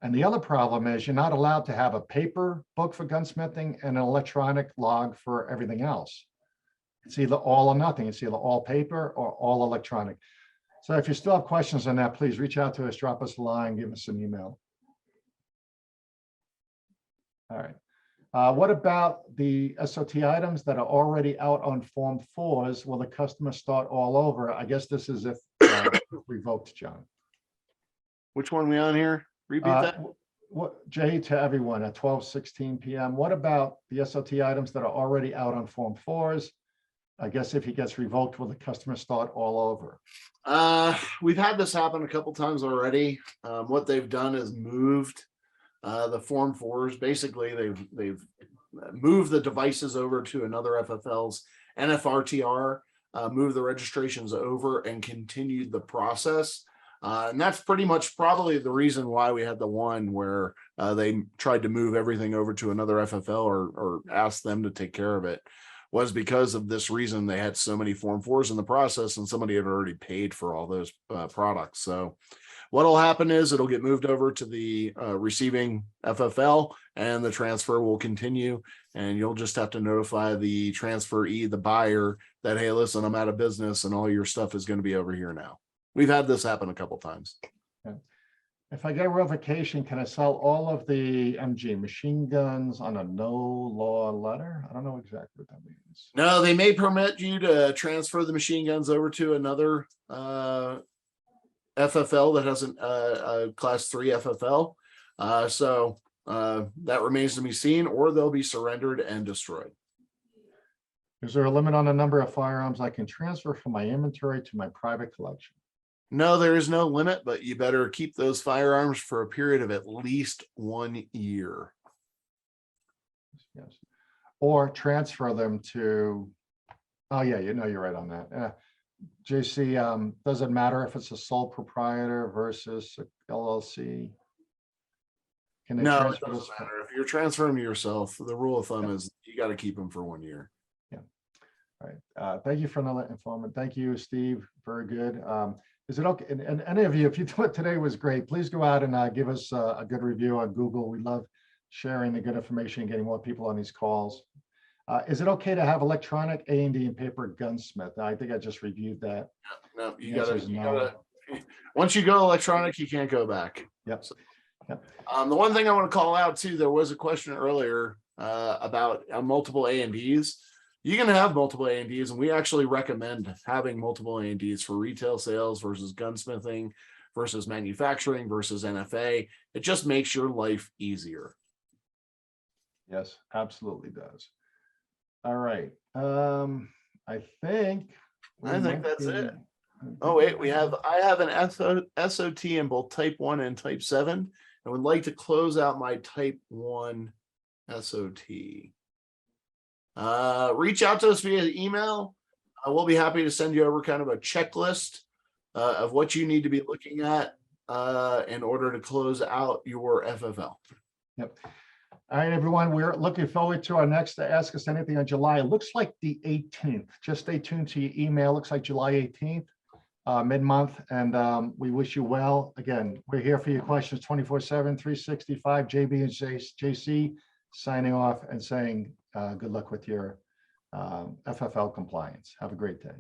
Speaker 1: And the other problem is you're not allowed to have a paper book for gunsmithing and an electronic log for everything else. It's either all or nothing. It's either all paper or all electronic. So if you still have questions on that, please reach out to us, drop us a line, give us an email. All right. What about the SOT items that are already out on Form 4s? Will the customer start all over? I guess this is if revoked, John.
Speaker 2: Which one are we on here? Repeat that.
Speaker 1: Jay, to everyone at 12:16 p.m. What about the SOT items that are already out on Form 4s? I guess if he gets revoked, will the customer start all over?
Speaker 2: We've had this happen a couple times already. What they've done is moved the Form 4s. Basically, they've moved the devices over to another FFLs, NFRTR, moved the registrations over and continued the process. And that's pretty much probably the reason why we had the one where they tried to move everything over to another FFL or asked them to take care of it, was because of this reason. They had so many Form 4s in the process and somebody had already paid for all those products. So What'll happen is it'll get moved over to the receiving FFL, and the transfer will continue. And you'll just have to notify the transferee, the buyer, that, hey, listen, I'm out of business and all your stuff is going to be over here now. We've had this happen a couple times.
Speaker 1: If I get a revocation, can I sell all of the MG machine guns on a no law letter? I don't know exactly what that means.
Speaker 2: No, they may permit you to transfer the machine guns over to another FFL that has a class 3 FFL. So that remains to be seen, or they'll be surrendered and destroyed.
Speaker 1: Is there a limit on the number of firearms I can transfer from my inventory to my private collection?
Speaker 2: No, there is no limit, but you better keep those firearms for a period of at least 1 year.
Speaker 1: Yes. Or transfer them to, oh yeah, you're right on that. JC, does it matter if it's a sole proprietor versus a LLC? Can they
Speaker 2: No, it
Speaker 1: transfer
Speaker 2: doesn't
Speaker 1: this?
Speaker 2: matter. If you're transferring them yourself, the rule of thumb is you got to keep them for 1 year.
Speaker 1: Yeah. All right. Thank you for another informant. Thank you, Steve. Very good. Is it okay? And any of you, if you thought today was great, please go out and give us a good review on Google. We love sharing the good information and getting more people on these calls. Is it okay to have electronic A&D and paper gunsmith? I think I just reviewed that.
Speaker 2: No, you
Speaker 1: The answer
Speaker 2: gotta,
Speaker 1: is
Speaker 2: you
Speaker 1: no.
Speaker 2: gotta, once you go electronic, you can't go back.
Speaker 1: Yep. Yep.
Speaker 2: The one thing I want to call out too, there was a question earlier about multiple A&Ds. You can have multiple A&Ds, and we actually recommend having multiple A&Ds for retail sales versus gunsmithing versus manufacturing versus NFA. It just makes your life easier.
Speaker 1: Yes, absolutely does. All right. I think
Speaker 2: that's it. Oh wait, I have an SOT in both type 1 and type 7. I would like to close out my type 1 SOT. Reach out to us via email. We'll be happy to send you over kind of a checklist of what you need to be looking at in order to close out your FFL.
Speaker 1: Yep. All right, everyone, we're looking forward to our next Ask Us Anything on July. It looks like the 18th. Just stay tuned to your email. Looks like July 18th, mid-month, and we wish you well. Again, we're here for your questions 24/7, 365. JB and JC signing off and saying good luck with your FFL compliance. Have a great day.